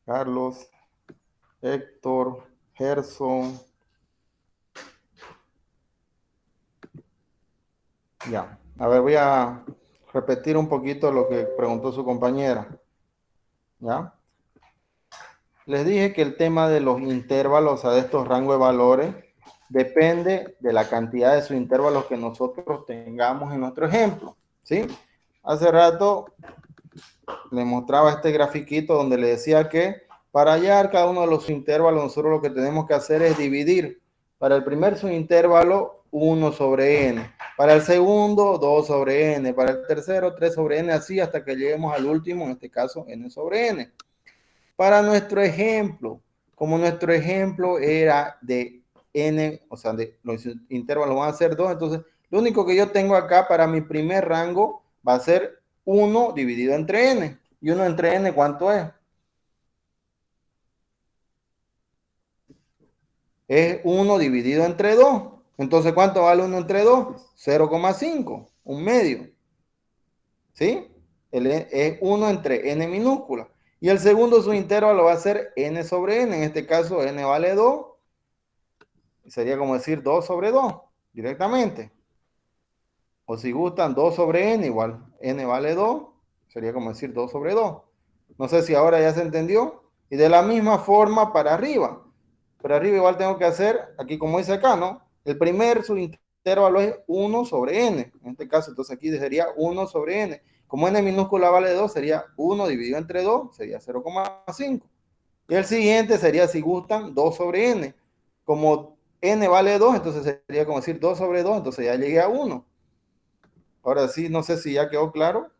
Carlos, Héctor, Gerson. Ya. A ver, voy a repetir un poquito lo que preguntó su compañera. ¿Ya? Les dije que el tema de los intervalos, o sea, de estos rangos de valores, depende de la cantidad de sus intervalos que nosotros tengamos en nuestro ejemplo, ¿sí? Hace rato le mostraba este grafiquito donde le decía que para hallar cada uno de los intervalos, nosotros lo que tenemos que hacer es dividir. Para el primer subintervalo, 1 sobre n. Para el segundo, 2 sobre n. Para el tercero, 3 sobre n, así hasta que lleguemos al último, en este caso, n sobre n. Para nuestro ejemplo, como nuestro ejemplo era de n, o sea, de los intervalos van a ser 2, entonces lo único que yo tengo acá para mi primer rango va a ser 1 dividido entre n. ¿Y 1 entre n cuánto es? Es 1 dividido entre 2. Entonces, ¿cuánto vale 1 entre 2? 0,5, un medio. ¿Sí? Es 1 entre n minúscula. Y el segundo subintervalo va a ser n sobre n. En este caso, n vale 2. Sería como decir 2 sobre 2, directamente. O si gustan, 2 sobre n igual. N vale 2. Sería como decir 2 sobre 2. No sé si ahora ya se entendió. Y de la misma forma para arriba. Para arriba igual tengo que hacer, aquí como dice acá, ¿no? El primer subintervalo es 1 sobre n. En este caso, entonces aquí sería 1 sobre n. Como n minúscula vale 2, sería 1 dividido entre 2, sería 0,5. Y el siguiente sería, si gustan, 2 sobre n. Como n vale 2, entonces sería como decir 2 sobre 2, entonces ya llegué a 1. Ahora sí, no sé si ya quedó claro.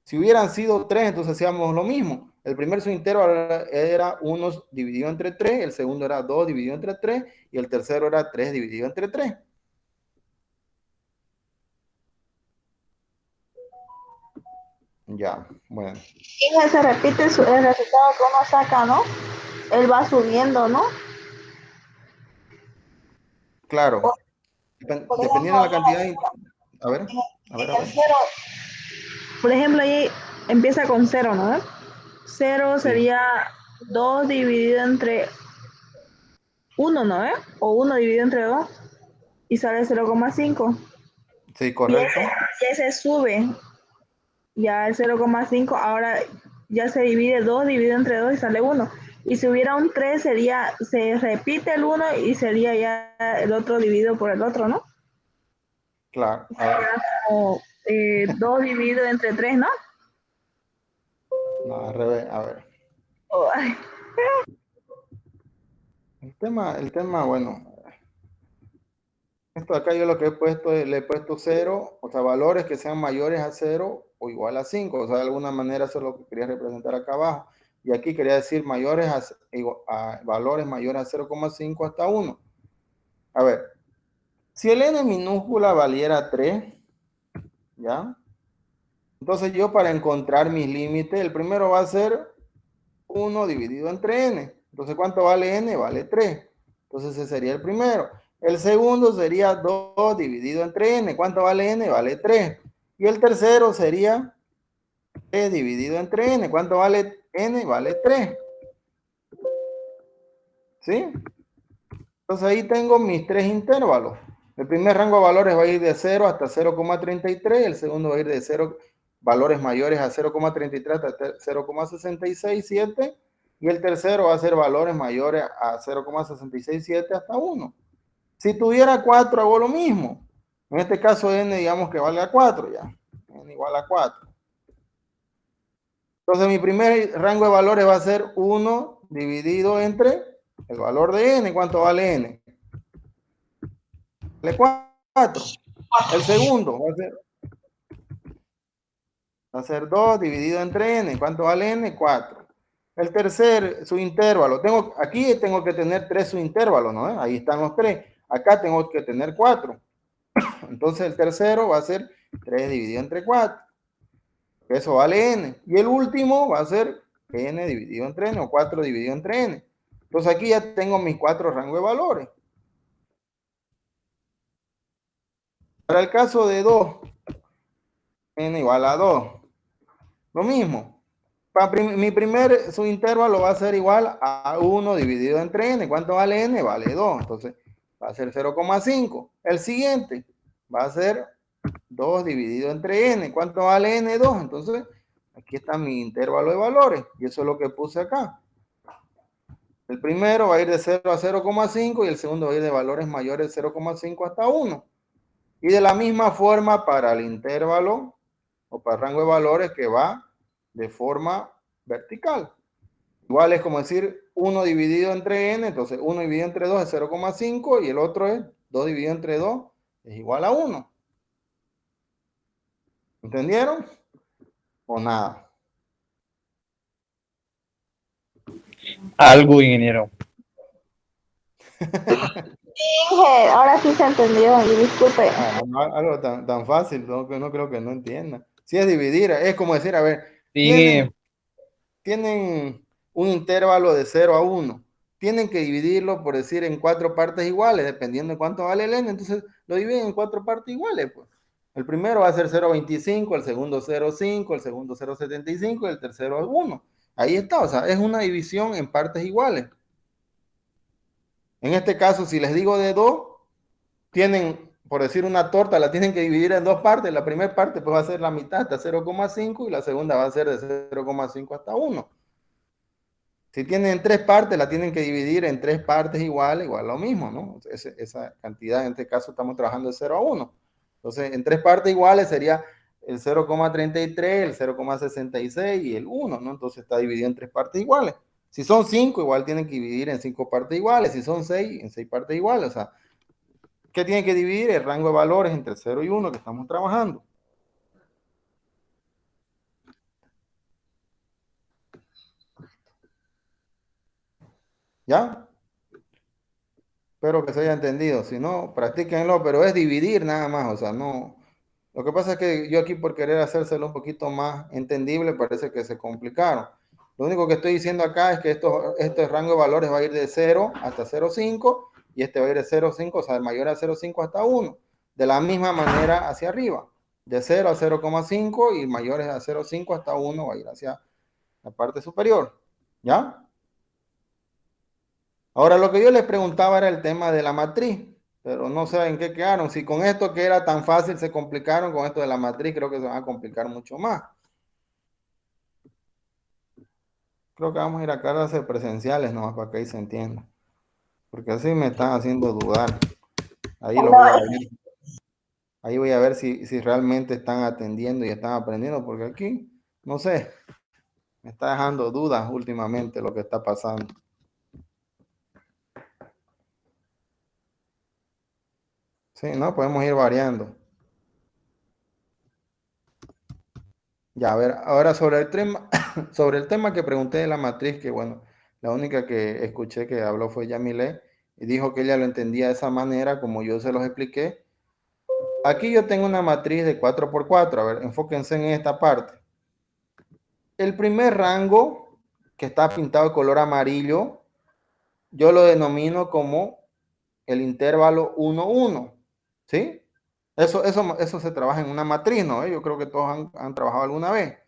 Si hubieran sido 3, entonces hacíamos lo mismo. El primer subintervalo era 1 dividido entre 3, el segundo era 2 dividido entre 3, y el tercero era 3 dividido entre 3. Ya, bueno. Y se repite el resultado que uno saca, ¿no? Él va subiendo, ¿no? Claro. Por Dependiendo ejemplo, de la cantidad. A ver, a ver, a en el ver. cero, por ejemplo, ahí empieza con 0, ¿no? 0 Sí, sería 2 dividido entre 1, ¿no? O 1 dividido entre 2 y sale 0,5. sí, Y correcto. ese sube, ya el 0,5 ahora ya se divide 2 dividido entre 2 y sale 1. Y si hubiera un 3 sería, se repite el 1 y sería ya el otro dividido por el otro, ¿no? Claro. A ver. Como 2 dividido entre 3, ¿no? No, al revés. A ver. O- El tema, bueno. Esto acá yo lo que he puesto, le he puesto 0, o sea, valores que sean mayores a 0 o igual a 5. O sea, de alguna manera eso es lo que quería representar acá abajo. Y aquí quería decir mayores a valores mayores a 0,5 hasta 1. A ver, si el n minúscula valiera 3, ¿ya? Entonces yo para encontrar mis límites, el primero va a ser 1 dividido entre n. Entonces, ¿cuánto vale n? Vale 3. Entonces, ese sería el primero. El segundo sería 2 dividido entre n. ¿Cuánto vale n? Vale 3. Y el tercero sería 3 dividido entre n. ¿Cuánto vale n? Vale 3. ¿Sí? Entonces, ahí tengo mis tres intervalos. El primer rango de valores va a ir de 0 hasta 0,33. El segundo va a ir de 0, valores mayores a 0,33 hasta 0,667. Y el tercero va a ser valores mayores a 0,667 hasta 1. Si tuviera 4, hago lo mismo. En este caso, n, digamos que valga 4 ya. N igual a 4. Entonces, mi primer rango de valores va a ser 1 dividido entre el valor de n. ¿Cuánto vale n? Vale 4. El segundo va a ser 2 dividido entre n. ¿Cuánto vale n? 4. El tercer subintervalo. Aquí tengo que tener 3 subintervalos, ¿no? Ahí están los 3. Acá tengo que tener 4. Entonces el tercero va a ser 3 dividido entre 4. Eso vale n. Y el último va a ser n dividido entre n o 4 dividido entre n. Entonces aquí ya tengo mis 4 rangos de valores. Para el caso de 2, n igual a 2. Lo mismo. Mi primer subintervalo va a ser igual a 1 dividido entre n. ¿Cuánto vale n? Vale 2. Entonces va a ser 0,5. El siguiente va a ser 2 dividido entre n. ¿Cuánto vale n? 2. Entonces aquí está mi intervalo de valores. Y eso es lo que puse acá. El primero va a ir de 0 a 0,5 y el segundo va a ir de valores mayores de 0,5 hasta 1. Y de la misma forma para el intervalo o para el rango de valores que va de forma vertical. Igual es como decir 1 dividido entre n, entonces 1 dividido entre 2 es 0,5 y el otro es 2 dividido entre 2 es igual a 1. ¿Entendieron? ¿O nada? Algo, ingeniero. Inge, ahora sí se entendió, y disculpe. Algo tan fácil, no creo que no entienda. Si es dividir, es como decir, a ver, Sí, tienen un intervalo de 0 a 1. Tienen que dividirlo, por decir, en 4 partes iguales, dependiendo de cuánto vale el n. Entonces, lo dividen en 4 partes iguales, pues. El primero va a ser 0,25, el segundo 0,5, el segundo 0,75 y el tercero 1. Ahí está, o sea, es una división en partes iguales. En este caso, si les digo de 2, tienen, por decir una torta, la tienen que dividir en 2 partes. La primera parte pues va a ser la mitad hasta 0,5 y la segunda va a ser de 0,5 hasta 1. Si tienen 3 partes, la tienen que dividir en 3 partes igual lo mismo, ¿no? Esa cantidad, en este caso estamos trabajando de 0 a 1. Entonces, en 3 partes iguales sería el 0,33, el 0,66 y el 1, ¿no? Entonces está dividido en 3 partes iguales. Si son 5, igual tienen que dividir en 5 partes iguales. Si son 6, en 6 partes iguales. O sea, ¿qué tienen que dividir? El rango de valores entre 0 y 1 que estamos trabajando. ¿Ya? Espero que se haya entendido. Si no, practíquenlo, pero es dividir nada más. O sea, no. Lo que pasa es que yo aquí por querer hacérselo un poquito más entendible parece que se complicaron. Lo único que estoy diciendo acá es que este rango de valores va a ir de 0 hasta 0,5 y este va a ir de 0,5, o sea, el mayor a 0,5 hasta 1. De la misma manera hacia arriba. De 0 a 0,5 y mayores a 0,5 hasta 1 va a ir hacia la parte superior. ¿Ya? Ahora, lo que yo les preguntaba era el tema de la matriz, pero no sé en qué quedaron. Si con esto que era tan fácil se complicaron, con esto de la matriz creo que se van a complicar mucho más. Creo que vamos a ir a clases presenciales nomás para que ahí se entienda. Porque así me están haciendo dudar. Ahí lo voy a ver. Ahí voy a ver si realmente están atendiendo y están aprendiendo, porque aquí, no sé, me está dejando dudas últimamente lo que está pasando. Sí, ¿no? Podemos ir variando. Ya, a ver, ahora sobre el tema que pregunté de la matriz, que bueno, la única que escuché que habló fue Yamile, y dijo que ella lo entendía de esa manera, como yo se los expliqué. Aquí yo tengo una matriz de 4x4, a ver, enfóquense en esta parte. El primer rango, que está pintado de color amarillo, yo lo denomino como el intervalo 1, 1, ¿sí? Eso se trabaja en una matriz, ¿no? Yo creo que todos han trabajado alguna vez.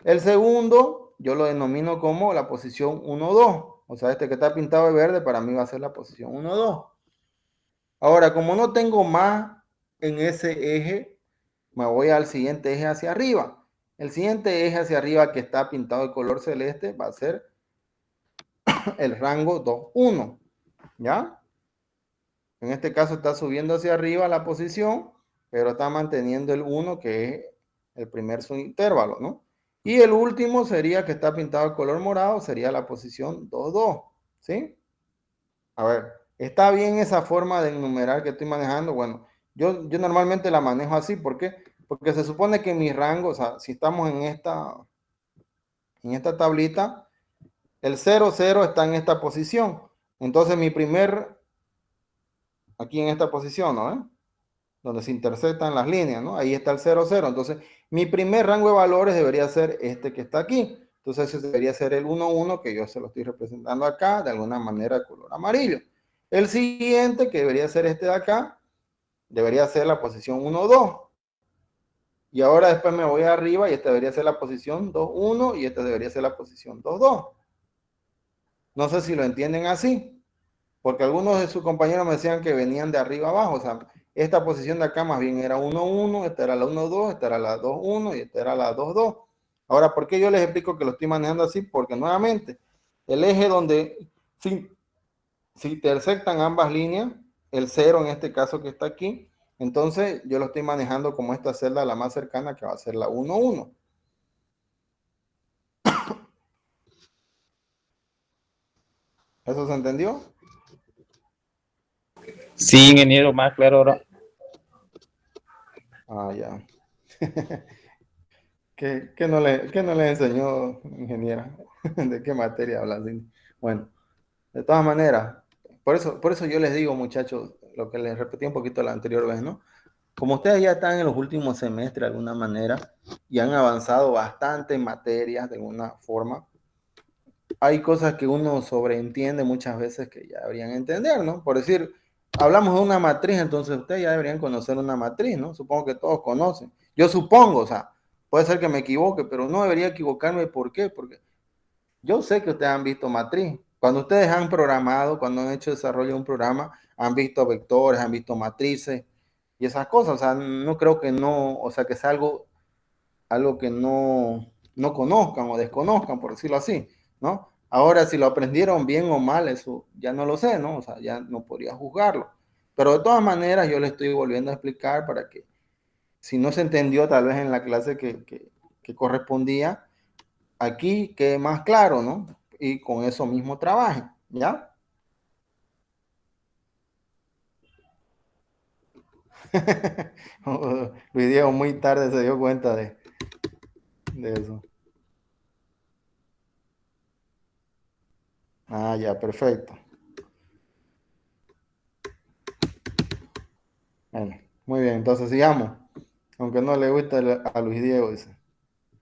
El segundo, yo lo denomino como la posición 1, 2. O sea, este que está pintado de verde para mí va a ser la posición 1, 2. Ahora, como no tengo más en ese eje, me voy al siguiente eje hacia arriba. El siguiente eje hacia arriba que está pintado de color celeste va a ser el rango 2, 1. ¿Ya? En este caso está subiendo hacia arriba la posición, pero está manteniendo el 1, que es el primer subintervalo, ¿no? Y el último sería, que está pintado de color morado, sería la posición 2, 2, ¿sí? A ver, ¿está bien esa forma de enumerar que estoy manejando? Bueno, yo normalmente la manejo así. ¿Por qué? Porque se supone que mi rango, o sea, si estamos en esta tablita, el 0, 0 está en esta posición. Entonces mi primer, aquí en esta posición, ¿no? Donde se intersectan las líneas, ¿no? Ahí está el 0, 0. Entonces, mi primer rango de valores debería ser este que está aquí. Entonces, ese debería ser el 1, 1, que yo se lo estoy representando acá, de alguna manera de color amarillo. El siguiente, que debería ser este de acá, debería ser la posición 1, 2. Y ahora después me voy arriba y esta debería ser la posición 2, 1 y esta debería ser la posición 2, 2. No sé si lo entienden así, porque algunos de sus compañeros me decían que venían de arriba abajo. O sea, esta posición de acá más bien era 1, 1, esta era la 1, 2, esta era la 2, 1 y esta era la 2, 2. Ahora, ¿por qué yo les explico que lo estoy manejando así? Porque nuevamente, El eje donde si intersectan ambas líneas, el 0 en este caso que está aquí, entonces yo lo estoy manejando como esta celda la más cercana, que va a ser la 1, 1. ¿Eso se entendió? Sí, ingeniero, más claro ahora. Ah, ya. ¿Qué no le enseñó, ingeniera? ¿De qué materia hablan? Bueno, de todas maneras, por eso yo les digo, muchachos, lo que les repetí un poquito la anterior vez, ¿no? Como ustedes ya están en los últimos semestres de alguna manera y han avanzado bastante en materias de alguna forma, hay cosas que uno sobreentiende muchas veces que ya deberían entender, ¿no? Por decir, hablamos de una matriz, entonces ustedes ya deberían conocer una matriz, ¿no? Supongo que todos conocen. Yo supongo, o sea, puede ser que me equivoque, pero no debería equivocarme. ¿Por qué? Porque yo sé que ustedes han visto matriz. Cuando ustedes han programado, cuando han hecho desarrollo de un programa, han visto vectores, han visto matrices y esas cosas. O sea, no creo que no, o sea, que sea algo que no conozcan o desconozcan, por decirlo así, ¿no? Ahora, si lo aprendieron bien o mal, eso ya no lo sé, ¿no? O sea, ya no podría juzgarlo. Pero de todas maneras, yo le estoy volviendo a explicar para que, si no se entendió tal vez en la clase que correspondía, aquí quede más claro, ¿no? Y con eso mismo trabajen, ¿ya? Luis Diego muy tarde se dio cuenta de eso. Ah, ya, perfecto. Bueno, muy bien, entonces sigamos. Aunque no le gusta a Luis Diego, dice.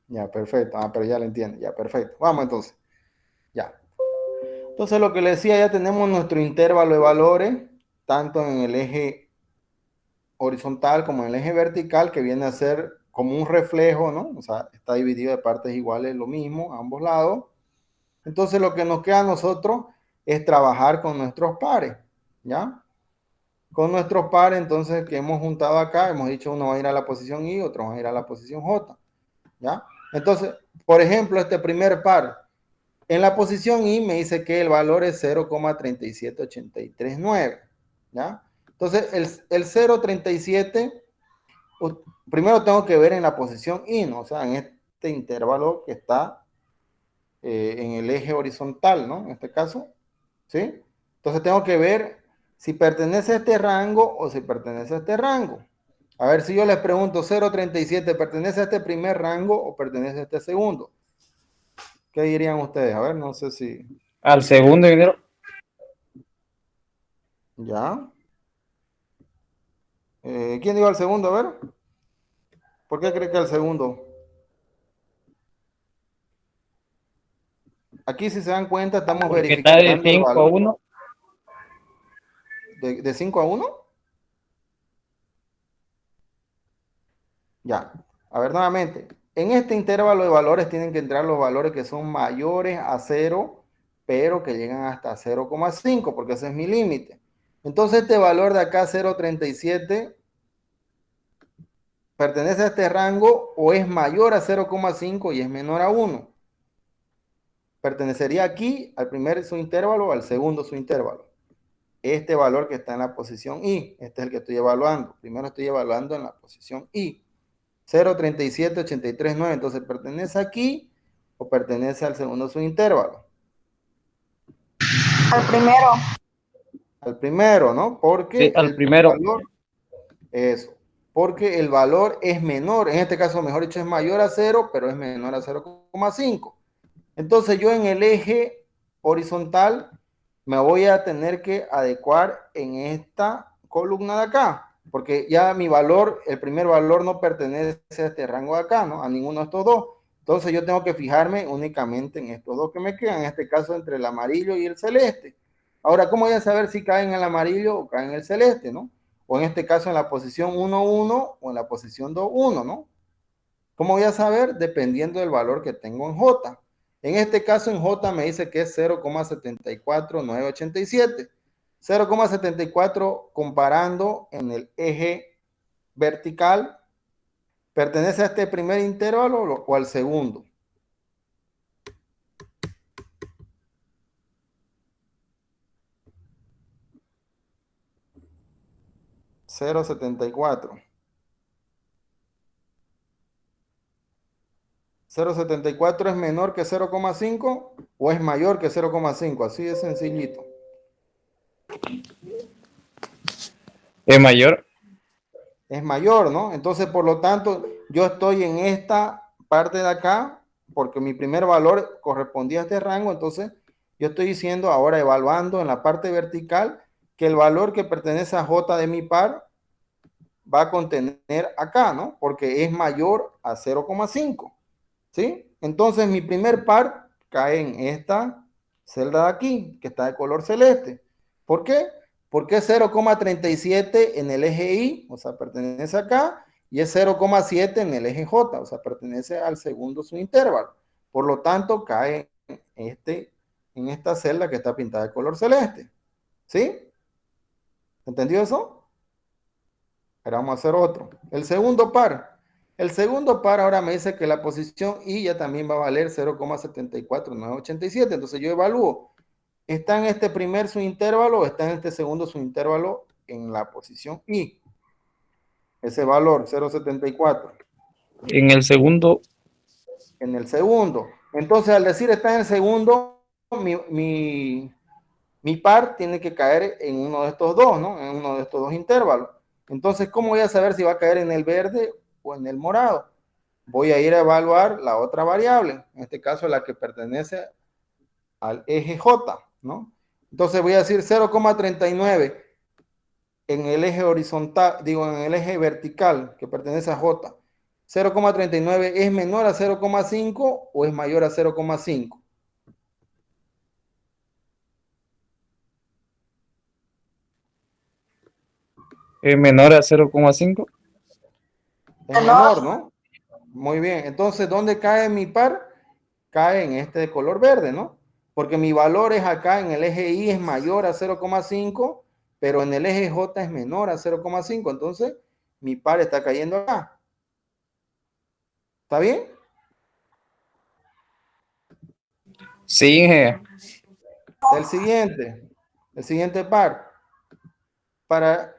Ya, perfecto. Ah, pero ya lo entiende. Ya, perfecto. Vamos entonces. Ya. Entonces lo que le decía, ya tenemos nuestro intervalo de valores, tanto en el eje horizontal como en el eje vertical, que viene a ser como un reflejo, ¿no? O sea, está dividido de partes iguales, lo mismo, a ambos lados. Entonces lo que nos queda a nosotros es trabajar con nuestros pares, ¿ya? Con nuestros pares, entonces, que hemos juntado acá, hemos dicho uno va a ir a la posición I, otro va a ir a la posición J, ¿ya? Entonces, por ejemplo, este primer par, en la posición I me dice que el valor es 0,37839, ¿ya? Entonces, el 0,37, primero tengo que ver en la posición I, ¿no? O sea, en este intervalo que está en el eje horizontal, ¿no? En este caso, ¿sí? Entonces tengo que ver si pertenece a este rango o si pertenece a este rango. A ver si yo les pregunto, 0,37, ¿pertenece a este primer rango o pertenece a este segundo? ¿Qué dirían ustedes? A ver, no sé si... Al segundo, ingeniero. ¿Ya? ¿Quién dijo al segundo? A ver. ¿Por qué cree que al segundo? Aquí, si se dan cuenta, estamos Porque está de verificando el 5 a valor. 1. ¿De 5 a 1? Ya. A ver, nuevamente. En este intervalo de valores tienen que entrar los valores que son mayores a 0, pero que llegan hasta 0,5, porque ese es mi límite. Entonces, este valor de acá, 0,37, pertenece a este rango o es mayor a 0,5 y es menor a 1. Pertenecería aquí al primer subintervalo o al segundo subintervalo. Este valor que está en la posición I, este es el que estoy evaluando. Primero estoy evaluando en la posición I. 0,37839, entonces ¿pertenece aquí o pertenece al segundo subintervalo? Al primero. Al primero, ¿no? Sí, Porque al primero. valor, eso, porque el valor es menor, en este caso, mejor dicho, es mayor a 0, pero es menor a 0,5. Entonces yo en el eje horizontal me voy a tener que adecuar en esta columna de acá, porque ya mi valor, el primer valor no pertenece a este rango de acá, ¿no? A ninguno de estos dos. Entonces yo tengo que fijarme únicamente en estos dos que me quedan, en este caso entre el amarillo y el celeste. Ahora, ¿cómo voy a saber si caen en el amarillo o caen en el celeste, ¿no? O en este caso en la posición 1,1 o en la posición 2,1, ¿no? ¿Cómo voy a saber? Dependiendo del valor que tengo en J. En este caso en J me dice que es 0,74987. 0,74 comparando en el eje vertical, ¿pertenece a este primer intervalo o al segundo? 0.74. 0.74 es menor que 0,5 o es mayor que 0,5. Así de sencillito. ¿Es mayor? Es mayor, ¿no? Entonces, por lo tanto, yo estoy en esta parte de acá porque mi primer valor correspondía a este rango. Entonces, yo estoy diciendo ahora, evaluando en la parte vertical, que el valor que pertenece a J de mi par va a contener acá, ¿no? Porque es mayor a 0,5, ¿sí? Entonces, mi primer par cae en esta celda de aquí, que está de color celeste. ¿Por qué? Porque es 0,37 en el eje Y, o sea, pertenece acá, y es 0,7 en el eje J, o sea, pertenece al segundo subintervalo. Por lo tanto, cae en esta celda que está pintada de color celeste. ¿Sí? ¿Entendió eso? Ahora vamos a hacer otro. El segundo par. El segundo par ahora me dice que la posición Y ya también va a valer 0,74987. Entonces yo evalúo. ¿Está en este primer subintervalo o está en este segundo subintervalo en la posición Y? Ese valor, 0,74. En el segundo. En el segundo. Entonces, al decir está en el segundo, mi par tiene que caer en uno de estos dos, ¿no? En uno de estos dos intervalos. Entonces, ¿cómo voy a saber si va a caer en el verde o en el morado? Voy a ir a evaluar la otra variable, en este caso la que pertenece al eje J, ¿no? Entonces voy a decir 0,39 en el eje horizontal, digo en el eje vertical que pertenece a J. 0,39 es menor a 0,5 o es mayor a 0,5. ¿Es menor a 0,5? Es menor, ¿no? Muy bien. Entonces, ¿dónde cae mi par? Cae en este de color verde, ¿no? Porque mi valor es acá en el eje Y es mayor a 0,5, pero en el eje J es menor a 0,5. Entonces, mi par está cayendo acá. ¿Está bien? Sí, El siguiente par. Para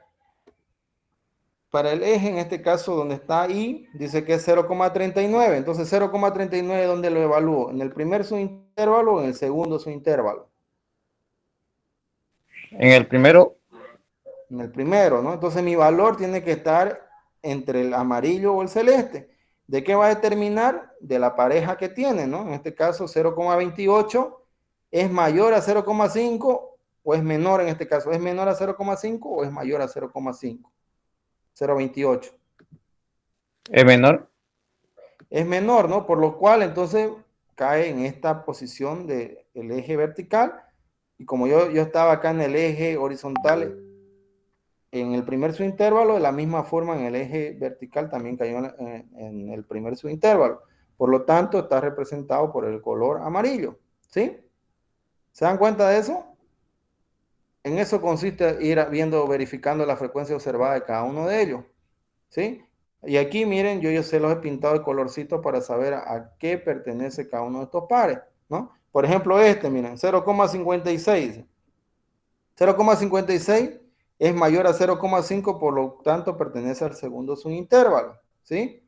el eje, en este caso, donde está Y, dice que es 0,39. Entonces, 0,39, ¿dónde lo evalúo? ¿En el primer subintervalo o en el segundo subintervalo? en el primero. En el primero, ¿no? Entonces, mi valor tiene que estar entre el amarillo o el celeste. ¿De qué va a determinar? De la pareja que tiene, ¿no? En este caso, 0,28 es mayor a 0,5 o es menor en este caso. ¿Es menor a 0,5 o es mayor a 0,5? 0,28. ¿Es menor? Es menor, ¿no? Por lo cual, entonces, cae en esta posición del eje vertical. Y como yo estaba acá en el eje horizontal, en el primer subintervalo, de la misma forma en el eje vertical también cayó en el primer subintervalo. Por lo tanto, está representado por el color amarillo. ¿Sí? ¿Se dan cuenta de eso? En eso consiste ir viendo, verificando la frecuencia observada de cada uno de ellos. ¿Sí? Y aquí miren, yo se los he pintado de colorcito para saber a qué pertenece cada uno de estos pares, ¿no? Por ejemplo, miren, 0,56. 0,56 es mayor a 0,5, por lo tanto pertenece al segundo subintervalo, ¿sí?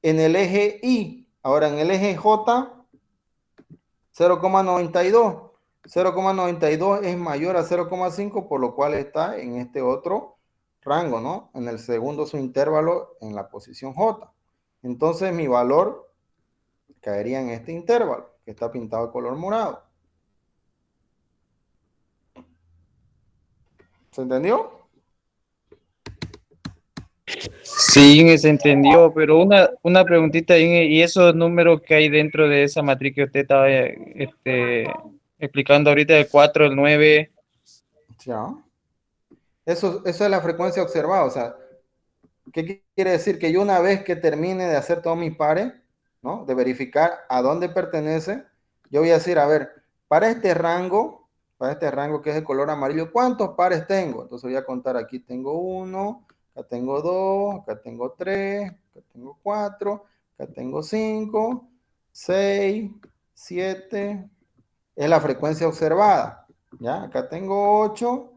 En el eje Y, ahora en el eje J, 0,92. 0,92 es mayor a 0,5, por lo cual está en este otro rango, ¿no? En el segundo subintervalo en la posición J. Entonces mi valor caería en este intervalo, que está pintado de color morado. ¿Se entendió? Sí, se entendió, pero una preguntita, y esos números que hay dentro de esa matriz que usted estaba explicando ahorita, el 4, el 9. Ya. Eso es la frecuencia observada. O sea, ¿qué quiere decir? Que yo una vez que termine de hacer todos mis pares, ¿no? De verificar a dónde pertenece, yo voy a decir, a ver, para este rango que es de color amarillo, ¿cuántos pares tengo? Entonces voy a contar, aquí tengo 1, acá tengo 2, acá tengo 3, acá tengo 4, acá tengo 5, 6, 7, es la frecuencia observada, ¿ya? Acá tengo 8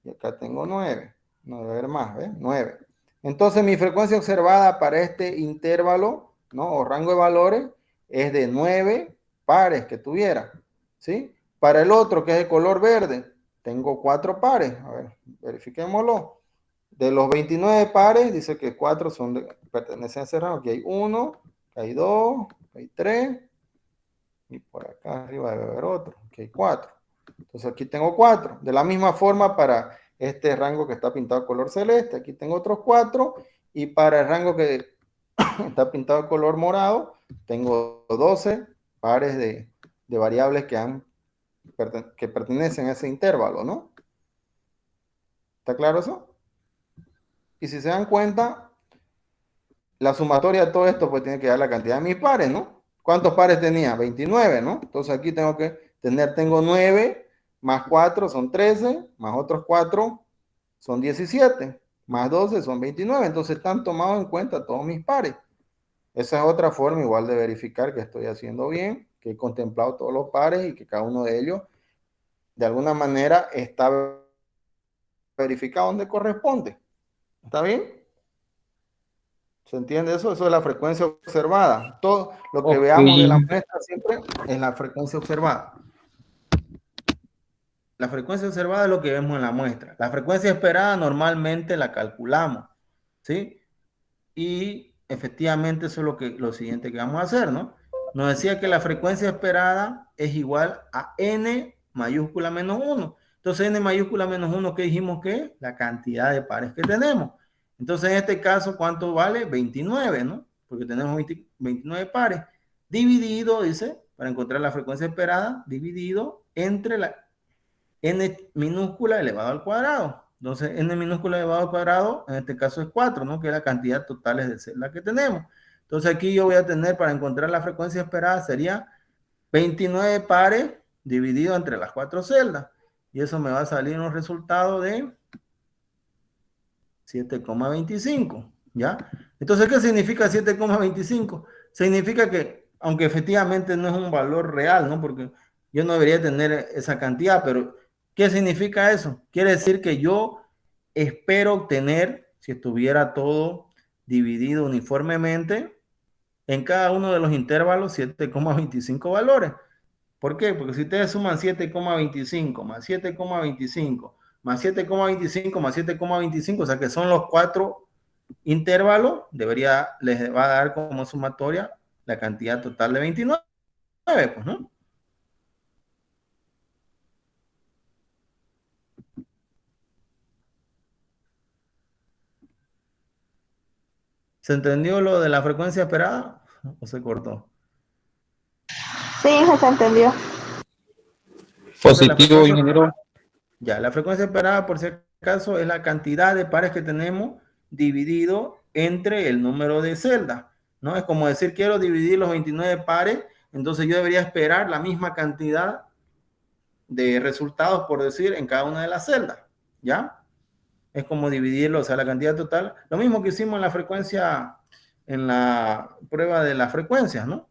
y acá tengo 9. No debe haber más, ¿ves? 9. Entonces mi frecuencia observada para este intervalo, ¿no? O rango de valores es de 9 pares que tuviera, ¿sí? Para el otro, que es de color verde, tengo 4 pares. A ver, verifiquémoslo. De los 29 pares, dice que 4 pertenecen a ese rango. Aquí hay 1, hay 2, hay 3, y por acá arriba debe haber otro. Aquí hay 4. Entonces aquí tengo 4. De la misma forma para este rango que está pintado color celeste, aquí tengo otros 4. Y para el rango que está pintado color morado, tengo 12 pares de variables que pertenecen a ese intervalo, ¿no? ¿Está claro eso? Y si se dan cuenta, la sumatoria de todo esto pues tiene que dar la cantidad de mis pares, ¿no? ¿Cuántos pares tenía? 29, ¿no? Entonces aquí tengo 9 más 4 son 13, más otros 4 son 17, más 12 son 29. Entonces están tomados en cuenta todos mis pares. Esa es otra forma igual de verificar que estoy haciendo bien, que he contemplado todos los pares y que cada uno de ellos de alguna manera está verificado donde corresponde. ¿Está bien? ¿Se entiende eso? Eso es la frecuencia observada. Todo lo que veamos de la muestra siempre es la frecuencia observada. La frecuencia observada es lo que vemos en la muestra. La frecuencia esperada normalmente la calculamos, ¿sí? Y efectivamente eso es lo siguiente que vamos a hacer, ¿no? Nos decía que la frecuencia esperada es igual a n mayúscula menos 1. Entonces n mayúscula menos 1, ¿qué dijimos que es? La cantidad de pares que tenemos. Entonces en este caso, ¿cuánto vale? 29, ¿no? Porque tenemos 29 pares. Dividido, dice, para encontrar la frecuencia esperada, dividido entre la n minúscula elevado al cuadrado. Entonces, n minúscula elevado al cuadrado, en este caso es 4, ¿no? Que es la cantidad total de celdas que tenemos. Entonces, aquí yo voy a tener, para encontrar la frecuencia esperada, sería 29 pares dividido entre las 4 celdas. Y eso me va a salir un resultado de 7,25, ¿ya? Entonces, ¿qué significa 7,25? Significa que, aunque efectivamente no es un valor real, ¿no? Porque yo no debería tener esa cantidad, pero ¿qué significa eso? Quiere decir que yo espero obtener, si estuviera todo dividido uniformemente, en cada uno de los intervalos 7,25 valores. ¿Por qué? Porque si ustedes suman 7,25 más 7,25 más 7,25 más 7,25, o sea que son los 4 intervalos, les va a dar como sumatoria la cantidad total de 29, pues, ¿no? ¿Se entendió lo de la frecuencia esperada o se cortó? Sí, se entendió. Positivo, ingeniero. Ya, la frecuencia esperada, por si acaso, es la cantidad de pares que tenemos dividido entre el número de celdas, ¿no? Es como decir, quiero dividir los 29 pares, entonces yo debería esperar la misma cantidad de resultados, por decir, en cada una de las celdas, ¿ya? Es como dividirlo, o sea, la cantidad total. Lo mismo que hicimos en la frecuencia, en la prueba de las frecuencias, ¿no?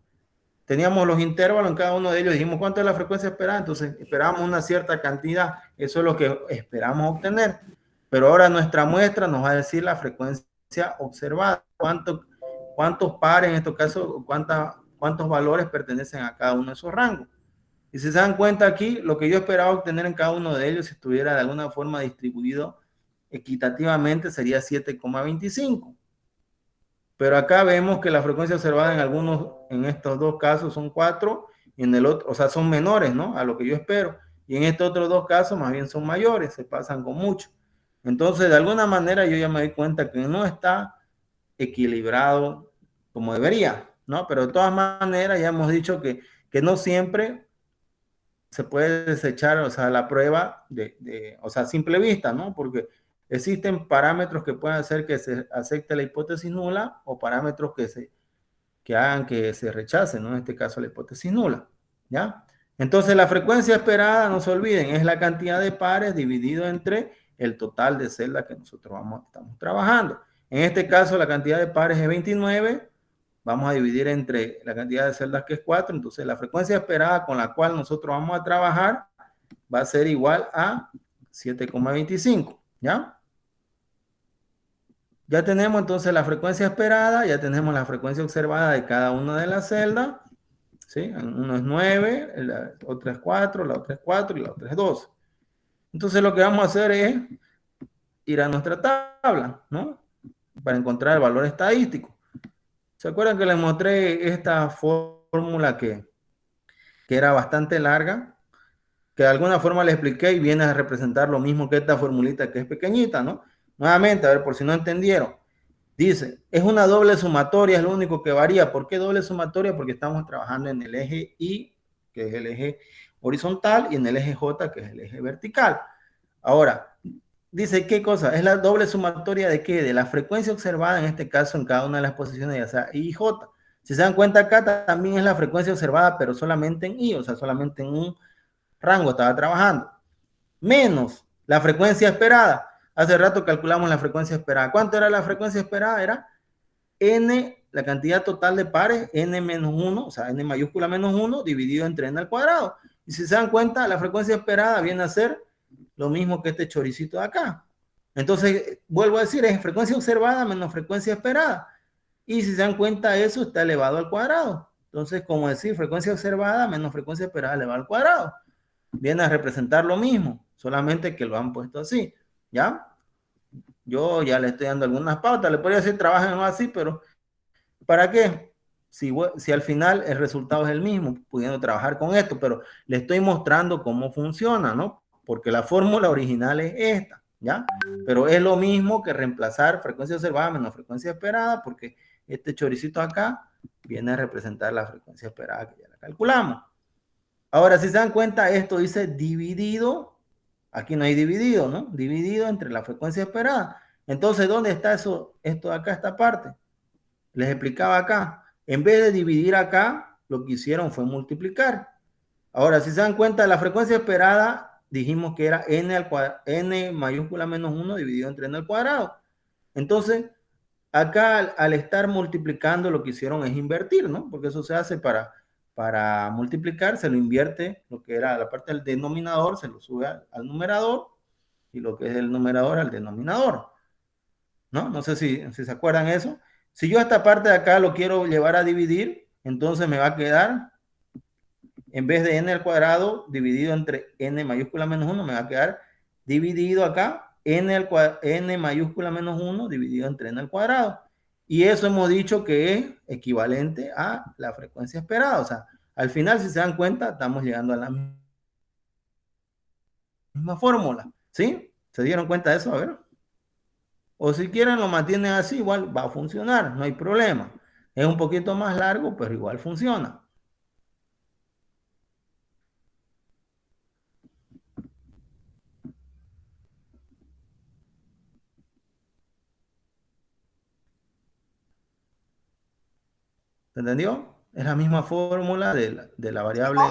Teníamos los intervalos en cada uno de ellos, dijimos cuánto es la frecuencia esperada, entonces esperábamos una cierta cantidad, eso es lo que esperamos obtener. Pero ahora nuestra muestra nos va a decir la frecuencia observada, cuántos pares, en estos casos, cuántos valores pertenecen a cada uno de esos rangos. Y si se dan cuenta aquí, lo que yo esperaba obtener en cada uno de ellos, si estuviera de alguna forma distribuido equitativamente, sería 7,25. Pero acá vemos que la frecuencia observada en estos dos casos son 4, y en el otro, o sea, son menores, ¿no? A lo que yo espero. Y en estos otros dos casos más bien son mayores, se pasan con mucho. Entonces, de alguna manera yo ya me doy cuenta que no está equilibrado como debería, ¿no? Pero de todas maneras ya hemos dicho que no siempre se puede desechar, o sea, la prueba o sea, a simple vista, ¿no? Porque existen parámetros que pueden hacer que se acepte la hipótesis nula o parámetros que hagan que se rechace, ¿no? En este caso la hipótesis nula, ¿ya? Entonces la frecuencia esperada, no se olviden, es la cantidad de pares dividido entre el total de celdas que nosotros estamos trabajando. En este caso la cantidad de pares es 29, vamos a dividir entre la cantidad de celdas que es 4, entonces la frecuencia esperada con la cual nosotros vamos a trabajar va a ser igual a 7,25, ¿ya? Ya tenemos entonces la frecuencia esperada, ya tenemos la frecuencia observada de cada una de las celdas, ¿sí? Uno es 9, la otra es 4, la otra es 4 y la otra es 12. Entonces lo que vamos a hacer es ir a nuestra tabla, ¿no? Para encontrar el valor estadístico. ¿Se acuerdan que les mostré esta fórmula que era bastante larga? Que de alguna forma le expliqué y viene a representar lo mismo que esta formulita que es pequeñita, ¿no? Nuevamente, a ver, por si no entendieron. Dice, es una doble sumatoria, es lo único que varía. ¿Por qué doble sumatoria? Porque estamos trabajando en el eje Y, que es el eje horizontal, y en el eje J, que es el eje vertical. Ahora, dice, ¿qué cosa? Es la doble sumatoria de qué? De la frecuencia observada, en este caso, en cada una de las posiciones, ya sea I y J. Si se dan cuenta acá, también es la frecuencia observada, pero solamente en I, o sea, solamente en un rango estaba trabajando. Menos la frecuencia esperada. Hace rato calculamos la frecuencia esperada. ¿Cuánto era la frecuencia esperada? Era n, la cantidad total de pares, n menos 1, o sea, n mayúscula menos 1, dividido entre n al cuadrado. Y si se dan cuenta, la frecuencia esperada viene a ser lo mismo que este choricito de acá. Entonces, vuelvo a decir, es frecuencia observada menos frecuencia esperada. Y si se dan cuenta, eso está elevado al cuadrado. Entonces, como decir, frecuencia observada menos frecuencia esperada elevado al cuadrado. Viene a representar lo mismo, solamente que lo han puesto así, ¿ya? Yo ya le estoy dando algunas pautas, le podría decir trabajen así, pero ¿para qué? Si al final el resultado es el mismo, pudiendo trabajar con esto, pero le estoy mostrando cómo funciona, ¿no? Porque la fórmula original es esta, ¿ya? Pero es lo mismo que reemplazar frecuencia observada menos frecuencia esperada, porque este choricito acá viene a representar la frecuencia esperada que ya la calculamos. Ahora, si se dan cuenta, esto dice dividido. Aquí no hay dividido, ¿no? Dividido entre la frecuencia esperada. Entonces, ¿dónde está eso? Esto de acá, esta parte. Les explicaba acá. En vez de dividir acá, lo que hicieron fue multiplicar. Ahora, si se dan cuenta, la frecuencia esperada, dijimos que era n mayúscula menos 1 dividido entre n al cuadrado. Entonces, acá al estar multiplicando, lo que hicieron es invertir, ¿no? Porque eso se hace para multiplicar, se lo invierte, lo que era la parte del denominador, se lo sube al numerador, y lo que es el numerador al denominador, ¿no? No sé si se acuerdan eso. Si yo esta parte de acá lo quiero llevar a dividir, entonces me va a quedar, en vez de n al cuadrado, dividido entre n mayúscula menos 1, me va a quedar dividido acá, n mayúscula menos 1, dividido entre n al cuadrado. Y eso hemos dicho que es equivalente a la frecuencia esperada. O sea, al final, si se dan cuenta, estamos llegando a la misma fórmula. ¿Sí? ¿Se dieron cuenta de eso? A ver. O si quieren lo mantienen así, igual va a funcionar. No hay problema. Es un poquito más largo, pero igual funciona. ¿Se entendió? Es la misma fórmula de la variable,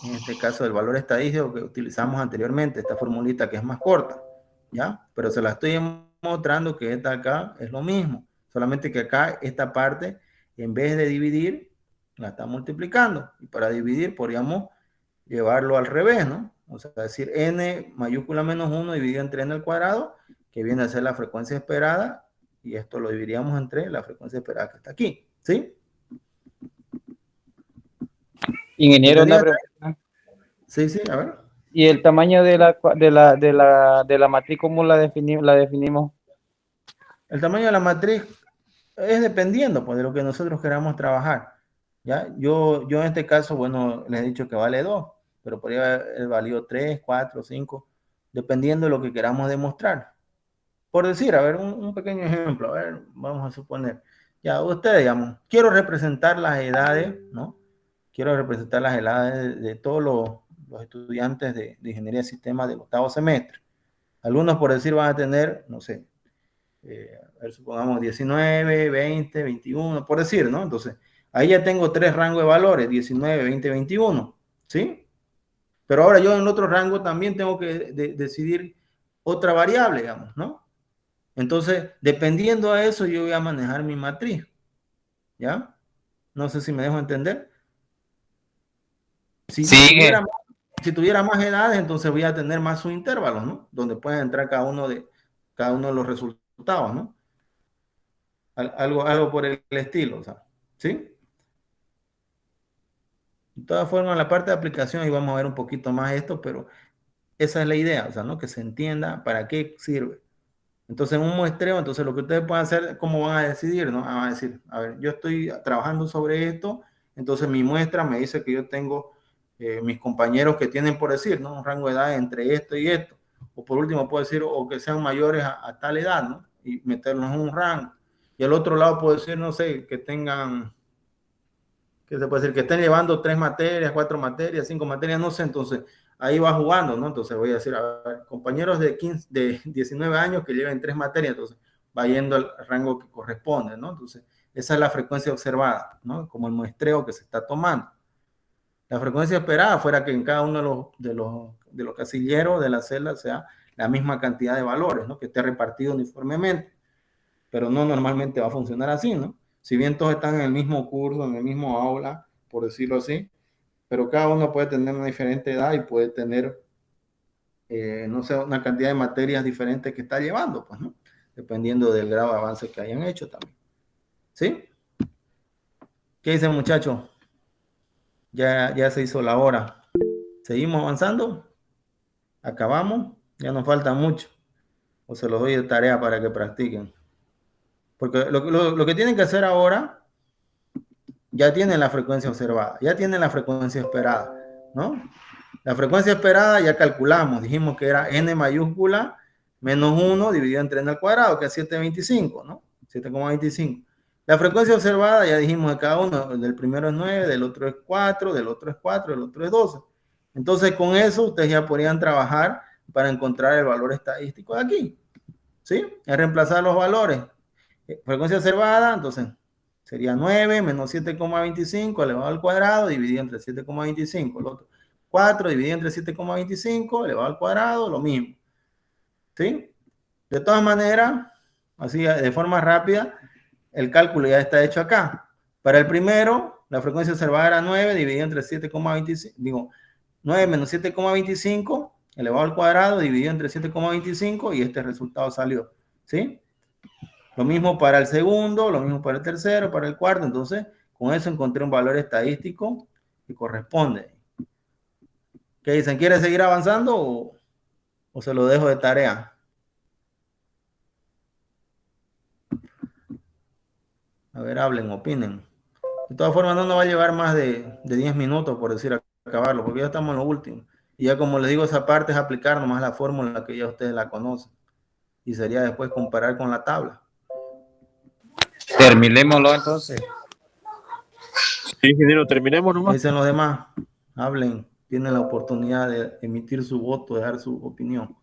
en este caso del valor estadístico que utilizamos anteriormente, esta formulita que es más corta, ¿ya? Pero se la estoy mostrando que esta acá es lo mismo, solamente que acá esta parte, en vez de dividir, la está multiplicando. Y para dividir podríamos llevarlo al revés, ¿no? O sea, decir n mayúscula menos 1 dividido entre n al cuadrado, que viene a ser la frecuencia esperada, y esto lo dividiríamos entre la frecuencia esperada que está aquí, ¿sí? Ingeniero, una pregunta. Sí, a ver. ¿Y el tamaño de la matriz, cómo la definimos? El tamaño de la matriz es dependiendo pues, de lo que nosotros queramos trabajar. ¿Ya? Yo en este caso, bueno, les he dicho que vale 2, pero podría haber valido 3, 4, 5, dependiendo de lo que queramos demostrar. Por decir, a ver, un pequeño ejemplo, a ver, vamos a suponer, ya ustedes, digamos, quiero representar las edades, ¿no? Quiero representar las edades de todos los estudiantes de Ingeniería de Sistemas del octavo semestre. Algunos, por decir, van a tener, no sé, a ver, supongamos 19, 20, 21, por decir, ¿no? Entonces, ahí ya tengo 3 rangos de valores, 19, 20, 21, ¿sí? Pero ahora yo en el otro rango también tengo que decidir otra variable, digamos, ¿no? Entonces, dependiendo de eso, yo voy a manejar mi matriz, ¿ya? No sé si me dejo entender. Si tuviera más edades, entonces voy a tener más subintervalos, ¿no? Donde pueden entrar cada uno de los resultados, ¿no? algo por el estilo, o sea, ¿sí? De todas formas, la parte de aplicación, y vamos a ver un poquito más esto, pero esa es la idea, o sea, ¿no? Que se entienda para qué sirve. Entonces, en un muestreo, entonces lo que ustedes pueden hacer, ¿cómo van a decidir, no? Van a decir, a ver, yo estoy trabajando sobre esto, entonces mi muestra me dice que yo tengo mis compañeros que tienen, por decir, ¿no? Un rango de edad entre esto y esto. O por último, puedo decir, o que sean mayores a tal edad, ¿no? Y meterlos en un rango. Y al otro lado puedo decir, no sé, que tengan, que se puede decir, que estén llevando 3 materias, 4 materias, 5 materias, no sé, entonces ahí va jugando, ¿no? Entonces voy a decir, a ver, compañeros de 15, de 19 años que lleven 3 materias, entonces va yendo al rango que corresponde, ¿no? Entonces, esa es la frecuencia observada, ¿no? Como el muestreo que se está tomando. La frecuencia esperada fuera que en cada uno de los casilleros de la celda sea la misma cantidad de valores, ¿no? Que esté repartido uniformemente, pero no normalmente va a funcionar así, ¿no? Si bien todos están en el mismo curso, en el mismo aula, por decirlo así, pero cada uno puede tener una diferente edad y puede tener, no sé, una cantidad de materias diferentes que está llevando, pues, ¿no? Dependiendo del grado de avance que hayan hecho también. ¿Sí? ¿Qué dicen, muchachos? Ya se hizo la hora. ¿Seguimos avanzando? ¿Acabamos? Ya nos falta mucho. O se los doy de tarea para que practiquen. Porque lo que tienen que hacer ahora, ya tienen la frecuencia observada, ya tienen la frecuencia esperada, ¿no? La frecuencia esperada ya calculamos, dijimos que era n mayúscula menos 1 dividido entre n al cuadrado, que es 7,25, ¿no? 7,25. La frecuencia observada ya dijimos de cada uno, del primero es 9, del otro es 4, del otro es 4, del otro es 12. Entonces con eso ustedes ya podrían trabajar para encontrar el valor estadístico de aquí, ¿sí? Es reemplazar los valores. Frecuencia observada, entonces sería 9 menos 7,25 elevado al cuadrado dividido entre 7,25. El otro 4 dividido entre 7,25 elevado al cuadrado, lo mismo. ¿Sí? De todas maneras, así de forma rápida, el cálculo ya está hecho acá. Para el primero, la frecuencia observada era 9 dividido entre 7,25, digo, 9 menos 7,25 elevado al cuadrado dividido entre 7,25 y este resultado salió. ¿Sí? Lo mismo para el segundo, lo mismo para el tercero, para el cuarto. Entonces, con eso encontré un valor estadístico que corresponde. ¿Qué dicen? ¿Quiere seguir avanzando o se lo dejo de tarea? A ver, hablen, opinen. De todas formas, no nos va a llevar más de 10 minutos, por decir, acabarlo, porque ya estamos en lo último. Y ya como les digo, esa parte es aplicar nomás la fórmula que ya ustedes la conocen. Y sería después comparar con la tabla. Terminémoslo entonces. Sí, ingeniero, terminemos ¿Qué nomás. dicen los demás? Hablen, tienen la oportunidad de emitir su voto, de dar su opinión.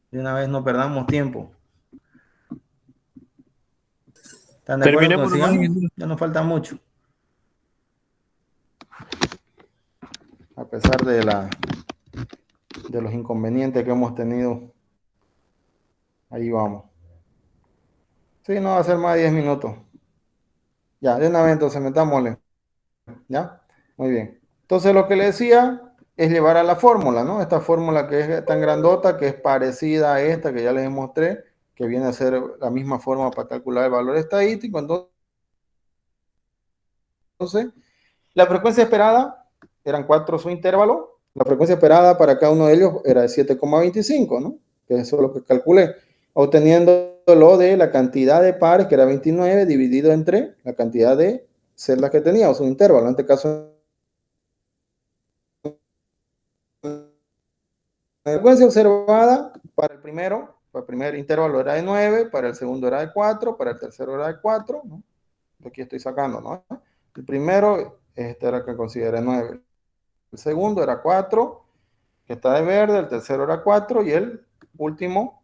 De una vez no perdamos tiempo. ¿Están de acuerdo con Terminemos nomás, sigamos? ingeniero. Ya nos falta mucho. A pesar de los inconvenientes que hemos tenido, ahí vamos. Sí, no va a ser más de 10 minutos. Ya, de una vez entonces metámosle. ¿Ya? Muy bien. Entonces lo que le decía es llevar a la fórmula, ¿no? Esta fórmula que es tan grandota, que es parecida a esta que ya les mostré, que viene a ser la misma forma para calcular el valor estadístico. Entonces, la frecuencia esperada eran 4 subintervalos. La frecuencia esperada para cada uno de ellos era de 7,25, ¿no? Que eso es lo que calculé. Obteniéndolo de la cantidad de pares, que era 29, dividido entre la cantidad de celdas que tenía, o subintervalo. En este caso, la frecuencia observada para el primer intervalo era de 9, para el segundo era de 4, para el tercero era de 4, ¿no? Aquí estoy sacando, ¿no? El primero, este era que consideré 9. El segundo era 4, que está de verde, el tercero era 4 y el último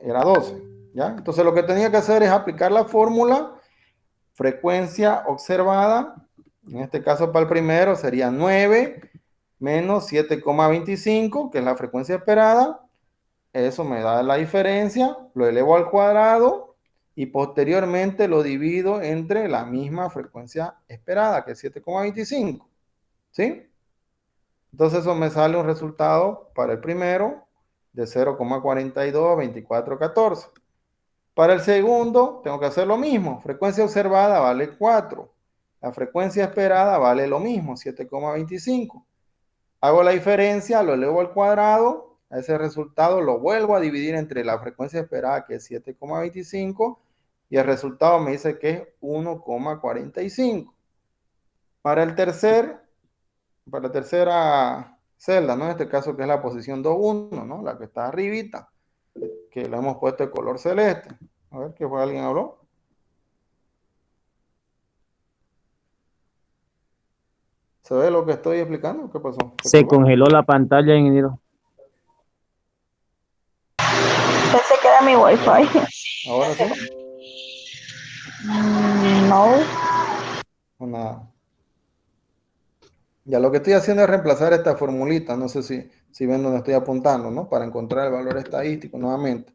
era 12, ¿ya? Entonces lo que tenía que hacer es aplicar la fórmula frecuencia observada, en este caso para el primero sería 9 menos 7,25, que es la frecuencia esperada. Eso me da la diferencia, lo elevo al cuadrado y posteriormente lo divido entre la misma frecuencia esperada, que es 7,25. ¿Sí? Entonces eso me sale un resultado para el primero de 0,422414. Para el segundo, tengo que hacer lo mismo. Frecuencia observada vale 4. La frecuencia esperada vale lo mismo, 7,25. Hago la diferencia, lo elevo al cuadrado. A ese resultado lo vuelvo a dividir entre la frecuencia esperada, que es 7,25, y el resultado me dice que es 1,45. Para la tercera celda, ¿no? En este caso, que es la posición 2,1, ¿no? La que está arribita, que le hemos puesto de color celeste. A ver, ¿qué fue? ¿Alguien habló? ¿Se ve lo que estoy explicando? ¿Qué pasó? Se colgó? congeló la pantalla, ingeniero. Pensé que era mi wifi. ¿Ahora sí? No. O nada. Ya lo que estoy haciendo es reemplazar esta formulita, no sé si ven dónde estoy apuntando, ¿no? Para encontrar el valor estadístico nuevamente.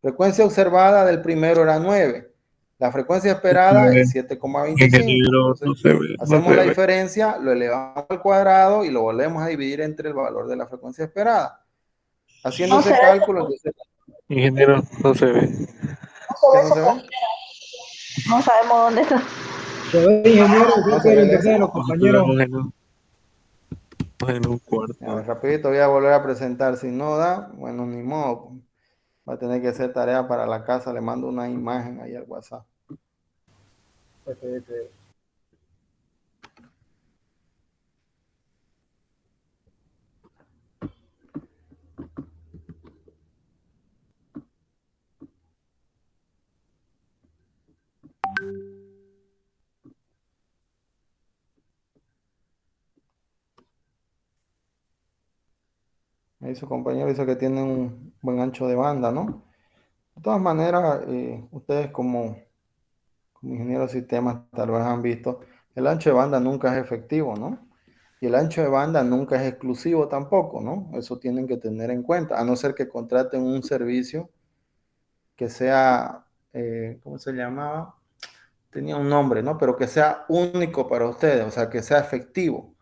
Frecuencia observada del primero era 9. La frecuencia esperada es 7,25. Ingeniero, Entonces, no se ve, no hacemos se la ve. diferencia, lo elevamos al cuadrado y lo volvemos a dividir entre el valor de la frecuencia esperada. Haciendo No ese se cálculo, entonces, Ingeniero, no se ve. ¿qué no se ve? No sabemos dónde está. Se ve, ingeniero, creo No que se el ve internet de eso. los compañeros. En un cuarto. A ver, rapidito voy a volver a presentar. Si no da, bueno, ni modo. Va a tener que hacer tarea para la casa. Le mando una imagen ahí al WhatsApp. Ahí su compañero dice que tiene un buen ancho de banda, ¿no? De todas maneras, ustedes como ingenieros de sistemas tal vez han visto, el ancho de banda nunca es efectivo, ¿no? Y el ancho de banda nunca es exclusivo tampoco, ¿no? Eso tienen que tener en cuenta, a no ser que contraten un servicio que sea, ¿cómo se llamaba? Tenía un nombre, ¿no? Pero que sea único para ustedes, o sea, que sea efectivo.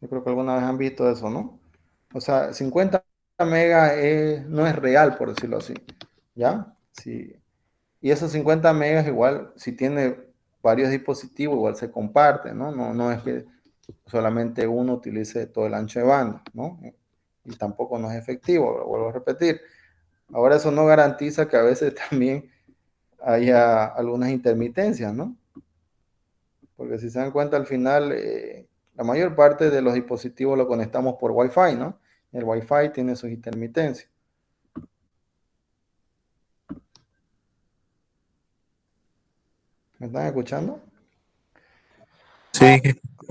Yo creo que alguna vez han visto eso, ¿no? O sea, 50 megas no es real, por decirlo así, ¿ya? Sí. Y esos 50 megas igual, si tiene varios dispositivos, igual se comparten, ¿no? No es que solamente uno utilice todo el ancho de banda, ¿no? Y tampoco no es efectivo, lo vuelvo a repetir. Ahora eso no garantiza que a veces también haya algunas intermitencias, ¿no? Porque si se dan cuenta al final, la mayor parte de los dispositivos lo conectamos por Wi-Fi, ¿no? El Wi-Fi tiene sus intermitencias. ¿Me están escuchando? Sí,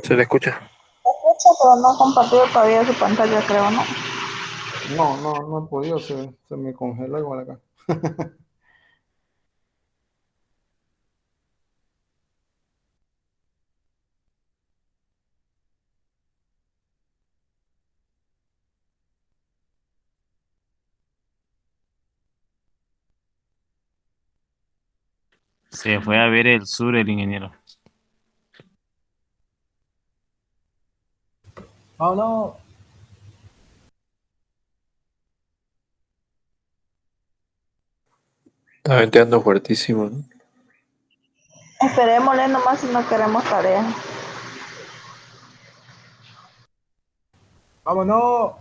se le escucha. Escucho, pero no ha compartido todavía su pantalla, creo, ¿no? No he podido, se me congeló igual acá. Se fue a ver el sur el ingeniero. Oh, no. Está venteando fuertísimo, ¿no? Esperémosle nomás si no queremos tarea. Vámonos.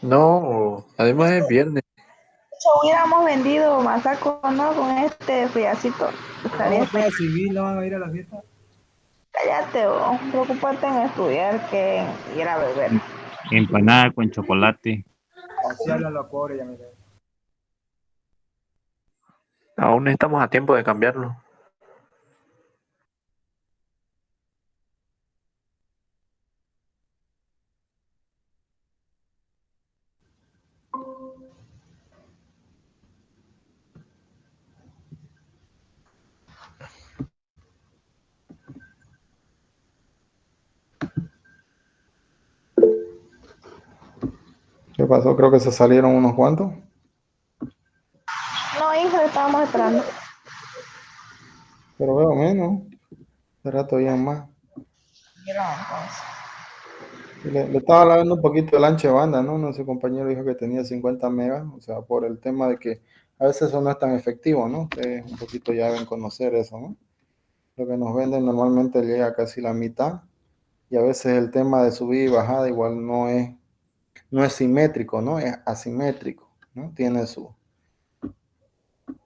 No, además es viernes. Hubiéramos vendido masaco, ¿no? Con este friacito. No, Estaría para civil, no van a ir a la fiesta. Cállate, o preocúpate en estudiar que en ir a beber. Empanada con chocolate. Así hablan los pobres, ya mira. Aún estamos a tiempo de cambiarlo. ¿Qué pasó? Creo que se salieron unos cuantos. No, hijo, estábamos esperando. Pero veo menos. De rato ya más. Vieron, entonces. Le estaba hablando un poquito del ancho de banda, ¿no? Nuestro compañero dijo que tenía 50 megas, o sea, por el tema de que a veces eso no es tan efectivo, ¿no? Ustedes un poquito ya deben conocer eso, ¿no? Lo que nos venden normalmente llega a casi la mitad y a veces el tema de subida y bajada igual no es simétrico, ¿no? Es asimétrico, ¿no? Tiene su...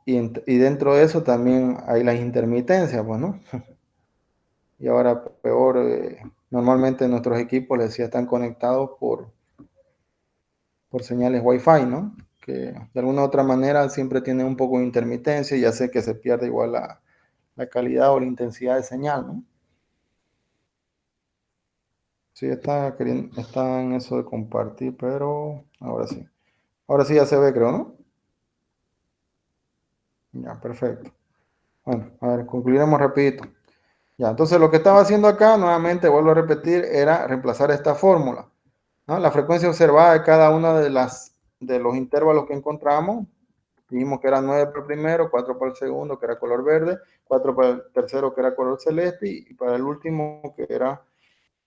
Y dentro de eso también hay las intermitencias, pues, ¿no? Y ahora peor, normalmente nuestros equipos, les decía, están conectados por señales Wi-Fi, ¿no? Que de alguna u otra manera siempre tienen un poco de intermitencia y hace que se pierda igual la calidad o la intensidad de señal, ¿no? Sí, está en eso de compartir, pero ahora sí. Ahora sí ya se ve, creo, ¿no? Ya, perfecto. Bueno, a ver, concluiremos rapidito. Ya, entonces lo que estaba haciendo acá, nuevamente vuelvo a repetir, era reemplazar esta fórmula, ¿no? La frecuencia observada de cada una de los intervalos que encontramos, dijimos que eran 9 para el primero, 4 para el segundo, que era color verde, 4 para el tercero, que era color celeste, y para el último, que era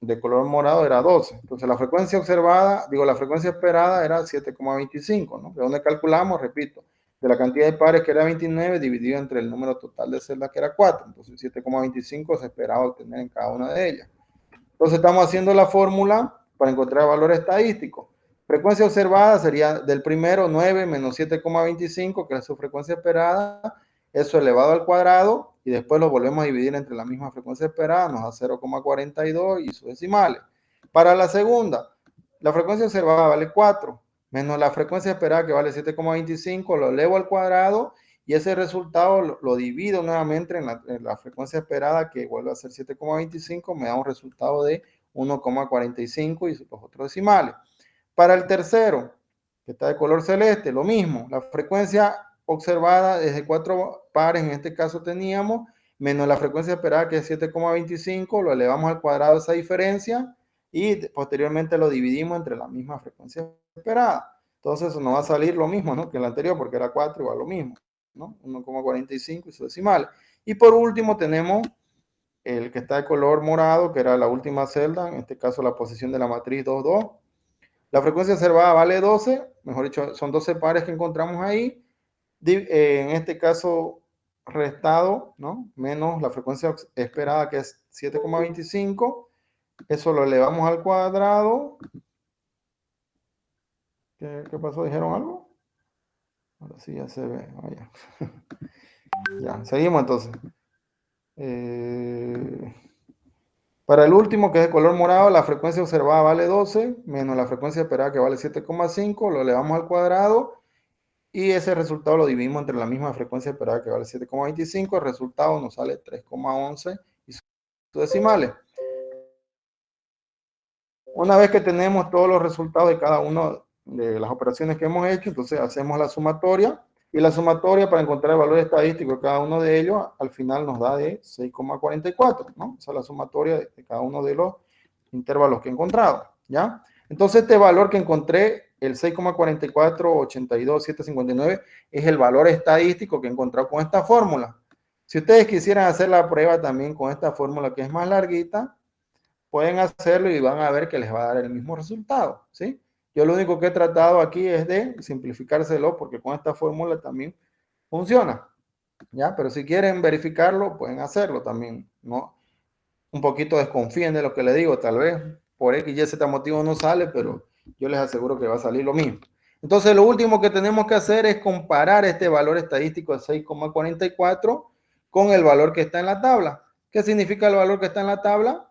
de color morado, era 12. Entonces la frecuencia observada, la frecuencia esperada era 7,25, ¿no? De donde calculamos, repito, de la cantidad de pares, que era 29, dividido entre el número total de celdas, que era 4. Entonces 7,25 se esperaba obtener en cada una de ellas. Entonces estamos haciendo la fórmula para encontrar el valor estadístico. Frecuencia observada sería del primero 9 menos 7,25, que es su frecuencia esperada, eso elevado al cuadrado, y después lo volvemos a dividir entre la misma frecuencia esperada, nos da 0,42 y sus decimales. Para la segunda, la frecuencia observada vale 4, menos la frecuencia esperada, que vale 7,25, lo elevo al cuadrado, y ese resultado lo divido nuevamente en la frecuencia esperada, que vuelve a ser 7,25, me da un resultado de 1,45 y los otros decimales. Para el tercero, que está de color celeste, lo mismo, la frecuencia observada desde 4 pares, en este caso teníamos, menos la frecuencia esperada, que es 7,25, lo elevamos al cuadrado esa diferencia y posteriormente lo dividimos entre la misma frecuencia esperada. Entonces nos va a salir lo mismo, ¿no?, que el anterior, porque era 4 igual lo mismo, ¿no? 1,45 y sus decimales. Y por último tenemos el que está de color morado, que era la última celda, en este caso la posición de la matriz 2,2. La frecuencia observada vale 12, mejor dicho, son 12 pares que encontramos ahí. En este caso, restado, ¿no?, menos la frecuencia esperada, que es 7,25. Eso lo elevamos al cuadrado. ¿Qué pasó? ¿Dijeron algo? Ahora sí ya se ve. Vaya. Ya, seguimos entonces. Para el último, que es de color morado, la frecuencia observada vale 12, menos la frecuencia esperada, que vale 7,5, lo elevamos al cuadrado, y ese resultado lo dividimos entre la misma frecuencia esperada, que vale 7,25, el resultado nos sale 3,11 y sus decimales. Una vez que tenemos todos los resultados de cada una de las operaciones que hemos hecho, entonces hacemos la sumatoria, y la sumatoria para encontrar el valor estadístico de cada uno de ellos, al final nos da de 6,44, ¿no? Esa es la sumatoria de cada uno de los intervalos que he encontrado, ¿ya? Entonces este valor que encontré, el 6,4482,759, es el valor estadístico que he encontrado con esta fórmula. Si ustedes quisieran hacer la prueba también con esta fórmula, que es más larguita, pueden hacerlo y van a ver que les va a dar el mismo resultado, ¿sí? Yo lo único que he tratado aquí es de simplificárselo, porque con esta fórmula también funciona, ¿ya? Pero si quieren verificarlo, pueden hacerlo también, ¿no? Un poquito desconfíen de lo que les digo, tal vez por X y Z motivo no sale, pero yo les aseguro que va a salir lo mismo. Entonces lo último que tenemos que hacer es comparar este valor estadístico de 6,44 con el valor que está en la tabla. ¿Qué significa el valor que está en la tabla?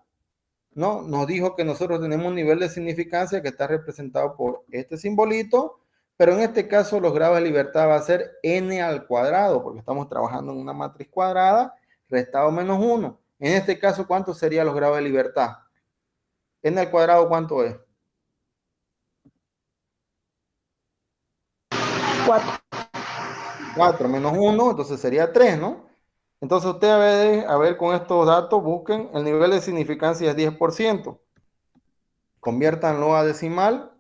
¿No? Nos dijo que nosotros tenemos un nivel de significancia que está representado por este simbolito, pero en este caso los grados de libertad va a ser n al cuadrado, porque estamos trabajando en una matriz cuadrada, restado menos 1. En este caso, ¿cuántos serían los grados de libertad? N al cuadrado, ¿cuánto es? 4. 4 menos 1, entonces sería 3, ¿no? Entonces ustedes, a ver, con estos datos, busquen, el nivel de significancia es 10%. Conviértanlo a decimal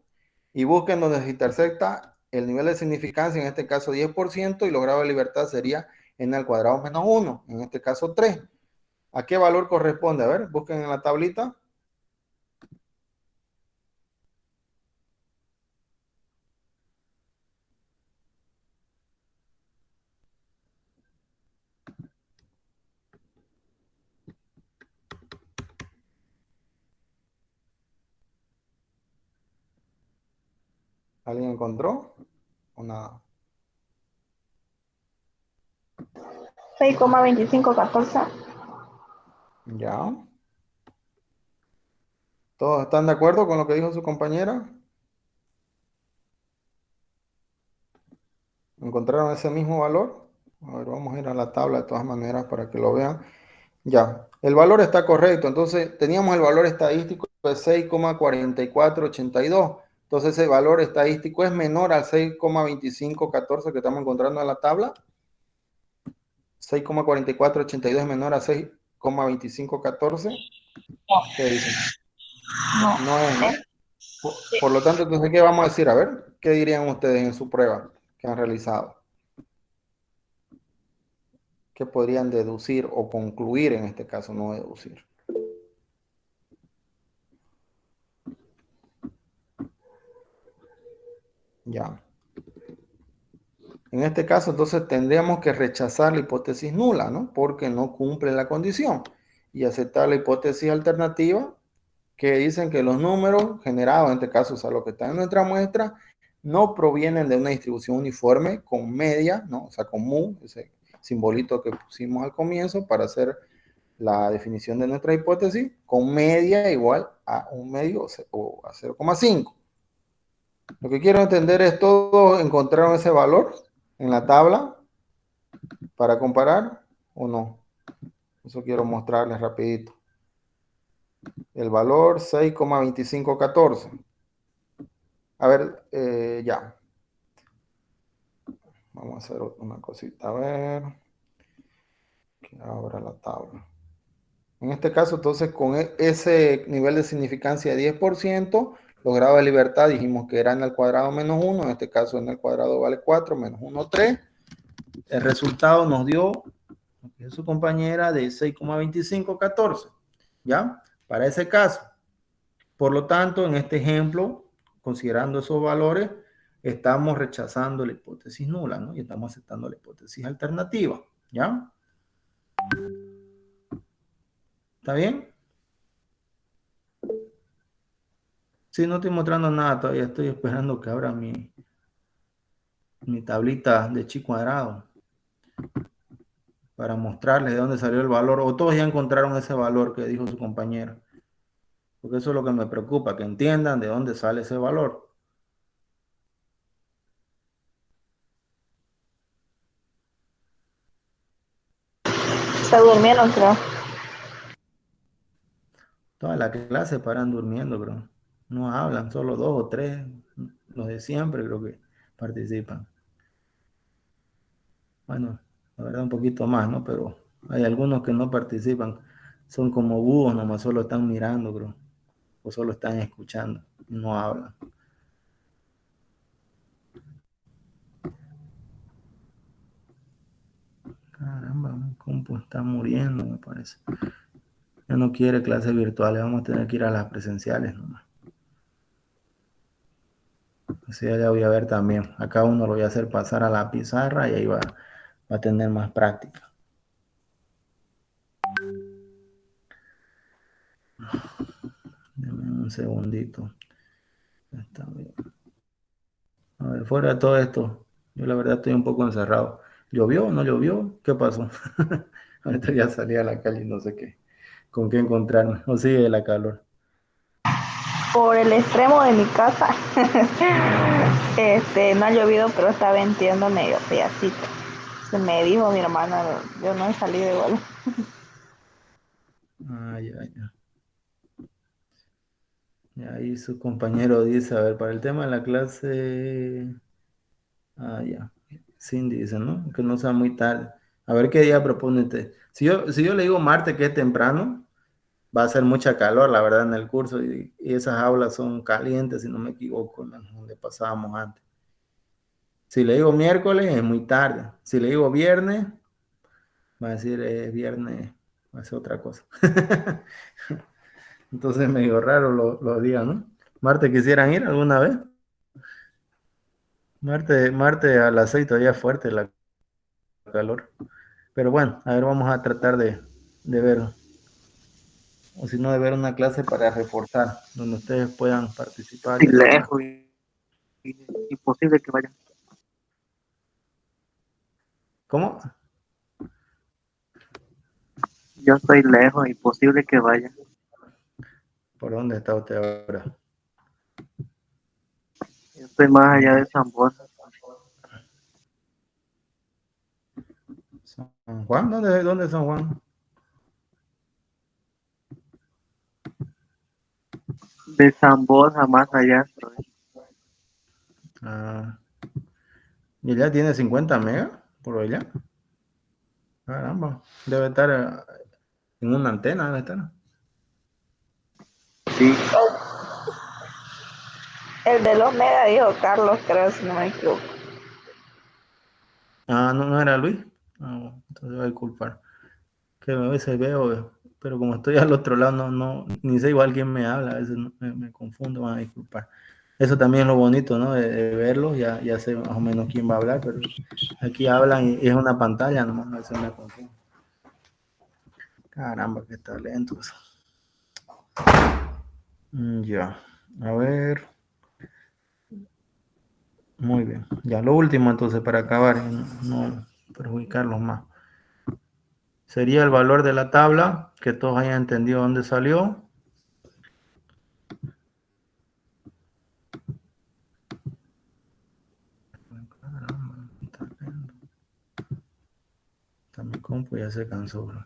y busquen donde se intersecta el nivel de significancia, en este caso 10%, y los grados de libertad sería n al cuadrado menos 1, en este caso 3. ¿A qué valor corresponde? A ver, busquen en la tablita. ¿Alguien encontró? ¿O nada? 6,2514. Ya. ¿Todos están de acuerdo con lo que dijo su compañera? ¿Encontraron ese mismo valor? A ver, vamos a ir a la tabla de todas maneras para que lo vean. Ya, el valor está correcto. Entonces, teníamos el valor estadístico de 6,4482. Entonces, ese valor estadístico es menor al 6,2514 que estamos encontrando en la tabla. 6,4482 es menor a 6,2514. ¿Qué dicen? No. No es, ¿no? Por lo tanto, entonces, ¿qué vamos a decir? A ver, ¿qué dirían ustedes en su prueba que han realizado? ¿Qué podrían deducir o concluir en este caso, no deducir? Ya. En este caso, entonces, tendríamos que rechazar la hipótesis nula, ¿no? Porque no cumple la condición. Y aceptar la hipótesis alternativa, que dicen que los números generados, en este caso, o sea, lo que está en nuestra muestra, no provienen de una distribución uniforme con media, ¿no? O sea, con mu, ese simbolito que pusimos al comienzo para hacer la definición de nuestra hipótesis, con media igual a un medio o a 0,5. Lo que quiero entender es, ¿todos encontraron ese valor en la tabla para comparar o no? Eso quiero mostrarles rapidito. El valor 6,2514. A ver, ya. Vamos a hacer una cosita, a ver. Que abra la tabla. En este caso, entonces, con ese nivel de significancia de 10%, los grados de libertad dijimos que era n al cuadrado menos 1. En este caso, n al cuadrado vale 4, menos 1, 3. El resultado nos dio, su compañera, de 6,2514. ¿Ya? Para ese caso. Por lo tanto, en este ejemplo, considerando esos valores, estamos rechazando la hipótesis nula, ¿no? Y estamos aceptando la hipótesis alternativa. ¿Ya? ¿Está bien? Sí, no estoy mostrando nada todavía. Estoy esperando que abra mi tablita de chi cuadrado para mostrarles de dónde salió el valor. O todos ya encontraron ese valor que dijo su compañero. Porque eso es lo que me preocupa, que entiendan de dónde sale ese valor. Se durmieron, creo. Toda la clase paran durmiendo, bro. No hablan, solo 2 o 3. Los de siempre creo que participan. Bueno, la verdad un poquito más, ¿no? Pero hay algunos que no participan. Son como búhos, nomás solo están mirando, bro. O solo están escuchando. No hablan. Caramba, mi compu está muriendo, me parece. Ya no quiere clases virtuales, vamos a tener que ir a las presenciales nomás. Así ya voy a ver también. Acá uno lo voy a hacer pasar a la pizarra y ahí va a tener más práctica. Deme un segundito. Está bien. A ver, fuera de todo esto, yo la verdad estoy un poco encerrado. ¿Llovió o no llovió? ¿Qué pasó? Ahorita ya salí a la calle y no sé qué, con qué encontrarme. O sigue la calor. Por el extremo de mi casa, no ha llovido, pero está venteando medio pedacito. Se me dijo mi hermana, yo no he salido igual. Ay, ay, ay. Y ahí su compañero dice, a ver, para el tema de la clase... Ah, ya. Cindy dice, ¿no? Que no sea muy tarde. A ver qué día propone usted. Si yo le digo martes que es temprano, va a ser mucha calor, la verdad, en el curso. Y esas aulas son calientes, si no me equivoco, ¿no? Donde pasábamos antes. Si le digo miércoles, es muy tarde. Si le digo viernes, va a decir viernes, va a ser otra cosa. Entonces medio raro los días, ¿no? Marte, ¿quisieran ir alguna vez? Marte a las 6 todavía es fuerte la calor. Pero bueno, a ver, vamos a tratar de ver, o si no, de ver una clase para reforzar, donde ustedes puedan participar. Y lejos. Imposible que vaya. ¿Cómo? Yo estoy lejos, imposible que vaya. ¿Por dónde está usted ahora? Yo estoy más allá de San Borja. ¿San Juan? ¿Dónde es San Juan? De San Borja más allá estoy. Ah, ¿y ella tiene 50 megas por allá? Caramba, debe estar en una antena, debe estar. Sí, El de los mega dijo Carlos, creo, si no me equivoco. Ah, no era Luis. Ah, entonces voy a disculpar. Que a veces veo, pero como estoy al otro lado, ni sé igual quién me habla, a veces me confundo, van a disculpar. Eso también es lo bonito, ¿no? De verlos, ya sé más o menos quién va a hablar, pero aquí hablan y es una pantalla, nomás a veces me confundo. Caramba, qué talentos. Ya, a ver. Muy bien. Ya lo último entonces para acabar y no perjudicarlos más. Sería el valor de la tabla, que todos hayan entendido dónde salió. Caramba, está mi compu ya se cansó, bro.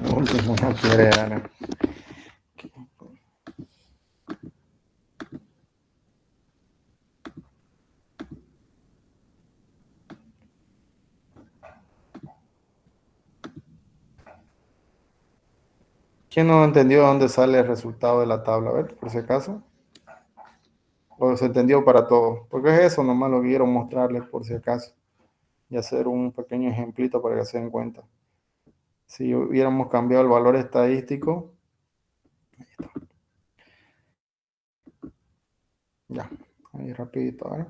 Lo último no quiere dar. ¿Quién no entendió dónde sale el resultado de la tabla? A ver, por si acaso. O se entendió para todos. Porque es eso, nomás lo quiero mostrarles por si acaso. Y hacer un pequeño ejemplito para que se den cuenta. Si hubiéramos cambiado el valor estadístico. Ahí está. Ya, ahí rapidito, ¿verdad?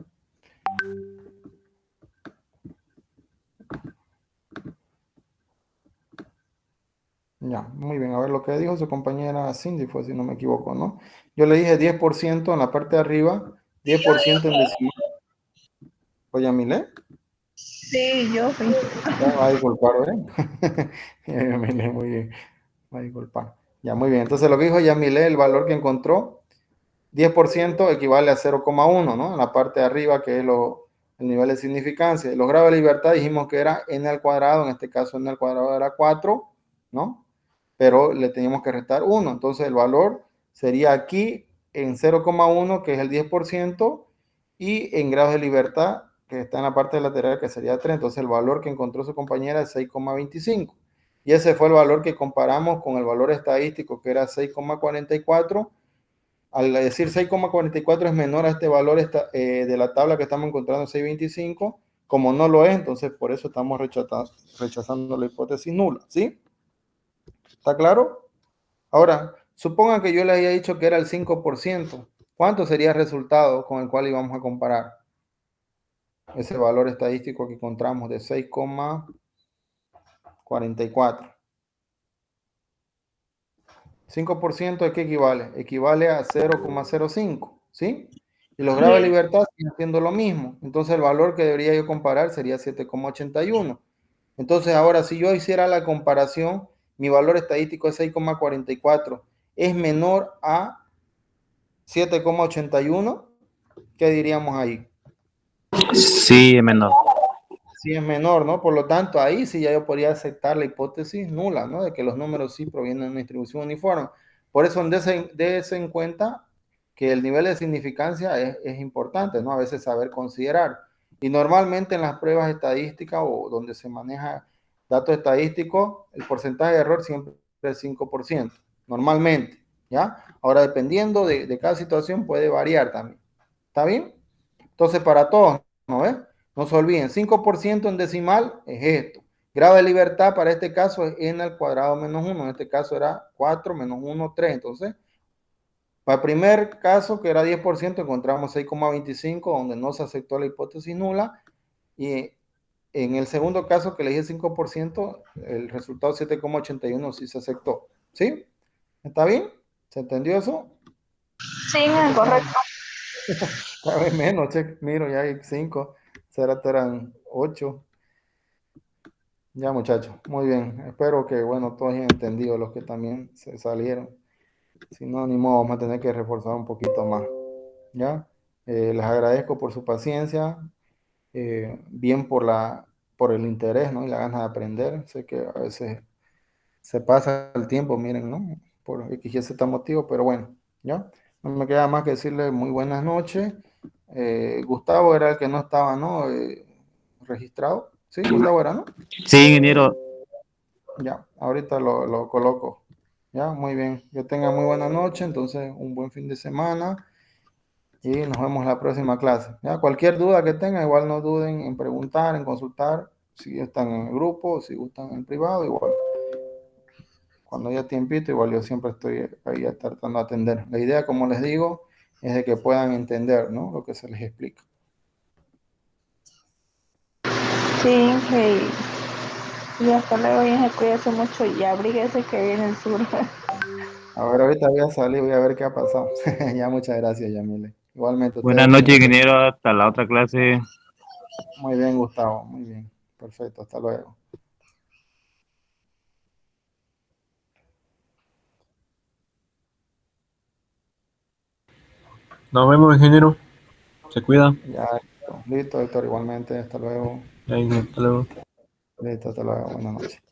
Ya, muy bien. A ver lo que dijo su compañera Cindy fue, si no me equivoco, ¿no? Yo le dije 10% en la parte de arriba, 10% en decimal. Oye, Milé. Sí, yo fui. Ya va a disculpar, ¿verdad? Yamile, muy bien. Va a disculpar. Ya, muy bien. Entonces, lo que dijo Yamile, el valor que encontró, 10% equivale a 0,1, ¿no? En la parte de arriba, que es el nivel de significancia. Los grados de libertad dijimos que era n al cuadrado, en este caso n al cuadrado era 4, ¿no? Pero le teníamos que restar 1. Entonces, el valor sería aquí en 0,1, que es el 10%, y en grados de libertad, que está en la parte lateral, que sería 3. Entonces, el valor que encontró su compañera es 6,25. Y ese fue el valor que comparamos con el valor estadístico, que era 6,44. Al decir 6,44 es menor a este valor de la tabla que estamos encontrando, 6,25. Como no lo es, entonces por eso estamos rechazando la hipótesis nula, ¿sí? ¿Está claro? Ahora, supongan que yo les haya dicho que era el 5%. ¿Cuánto sería el resultado con el cual íbamos a comparar? Ese valor estadístico que encontramos de 6,44. 5% ¿a qué equivale? Equivale a 0,05, ¿sí? Y los grados de libertad siguen siendo lo mismo. Entonces el valor que debería yo comparar sería 7,81. Entonces ahora si yo hiciera la comparación, mi valor estadístico es 6,44. ¿Es menor a 7,81? ¿Qué diríamos ahí? Sí, menor. Sí es menor, ¿no? Por lo tanto, ahí sí ya yo podría aceptar la hipótesis nula, ¿no? De que los números sí provienen de una distribución uniforme. Por eso, dése en cuenta que el nivel de significancia es importante, ¿no? A veces saber considerar. Y normalmente en las pruebas estadísticas o donde se maneja datos estadísticos, el porcentaje de error siempre es 5%, normalmente, ¿ya? Ahora, dependiendo de cada situación, puede variar también. ¿Está bien? Entonces, para todos, ¿no ves? No se olviden, 5% en decimal es esto. Grado de libertad para este caso es n al cuadrado menos 1. En este caso era 4 menos 1, 3. Entonces, Para el primer caso, que era 10%, encontramos 6,25, donde no se aceptó la hipótesis nula. Y en el segundo caso, que le dije 5%, el resultado 7,81 sí se aceptó. ¿Sí? ¿Está bien? ¿Se entendió eso? Sí, correcto. Cada vez menos, che, miro, ya hay 5. Eran 8. Ya, muchachos, muy bien. Espero que, bueno, todos hayan entendido, los que también se salieron. Si no, ni modo, vamos a tener que reforzar un poquito más. ¿Ya? Les agradezco por su paciencia, bien por el interés, ¿no? Y la ganas de aprender. Sé que a veces se pasa el tiempo, miren, ¿no? Por X y Z motivo, pero bueno, ¿ya? No me queda más que decirle muy buenas noches. Gustavo era el que no estaba, ¿no? Registrado. Sí, Gustavo era, ¿no? Sí, ingeniero. Ya, ahorita lo coloco. Ya, muy bien. Que tengan muy buena noche, entonces un buen fin de semana y nos vemos la próxima clase. Ya, cualquier duda que tengan, igual no duden en preguntar, en consultar, si están en el grupo, si gustan en privado, igual. Cuando haya tiempito, igual yo siempre estoy ahí tratando de atender. La idea, como les digo, es de que puedan entender, ¿no? Lo que se les explica. Sí, y hasta luego, Inge, cuídese mucho y abríguese que viene el sur. A ver, ahorita voy a salir, voy a ver qué ha pasado. Ya, muchas gracias, Yamile. Igualmente, Buenas ustedes noches, cuídense. ingeniero. Hasta la otra clase. Muy bien, Gustavo, muy bien. Perfecto, hasta luego. Nos vemos, ingeniero. Se cuida. Ya, listo, Héctor, igualmente, hasta luego. Ahí, hasta luego. Listo, hasta luego, buenas noches.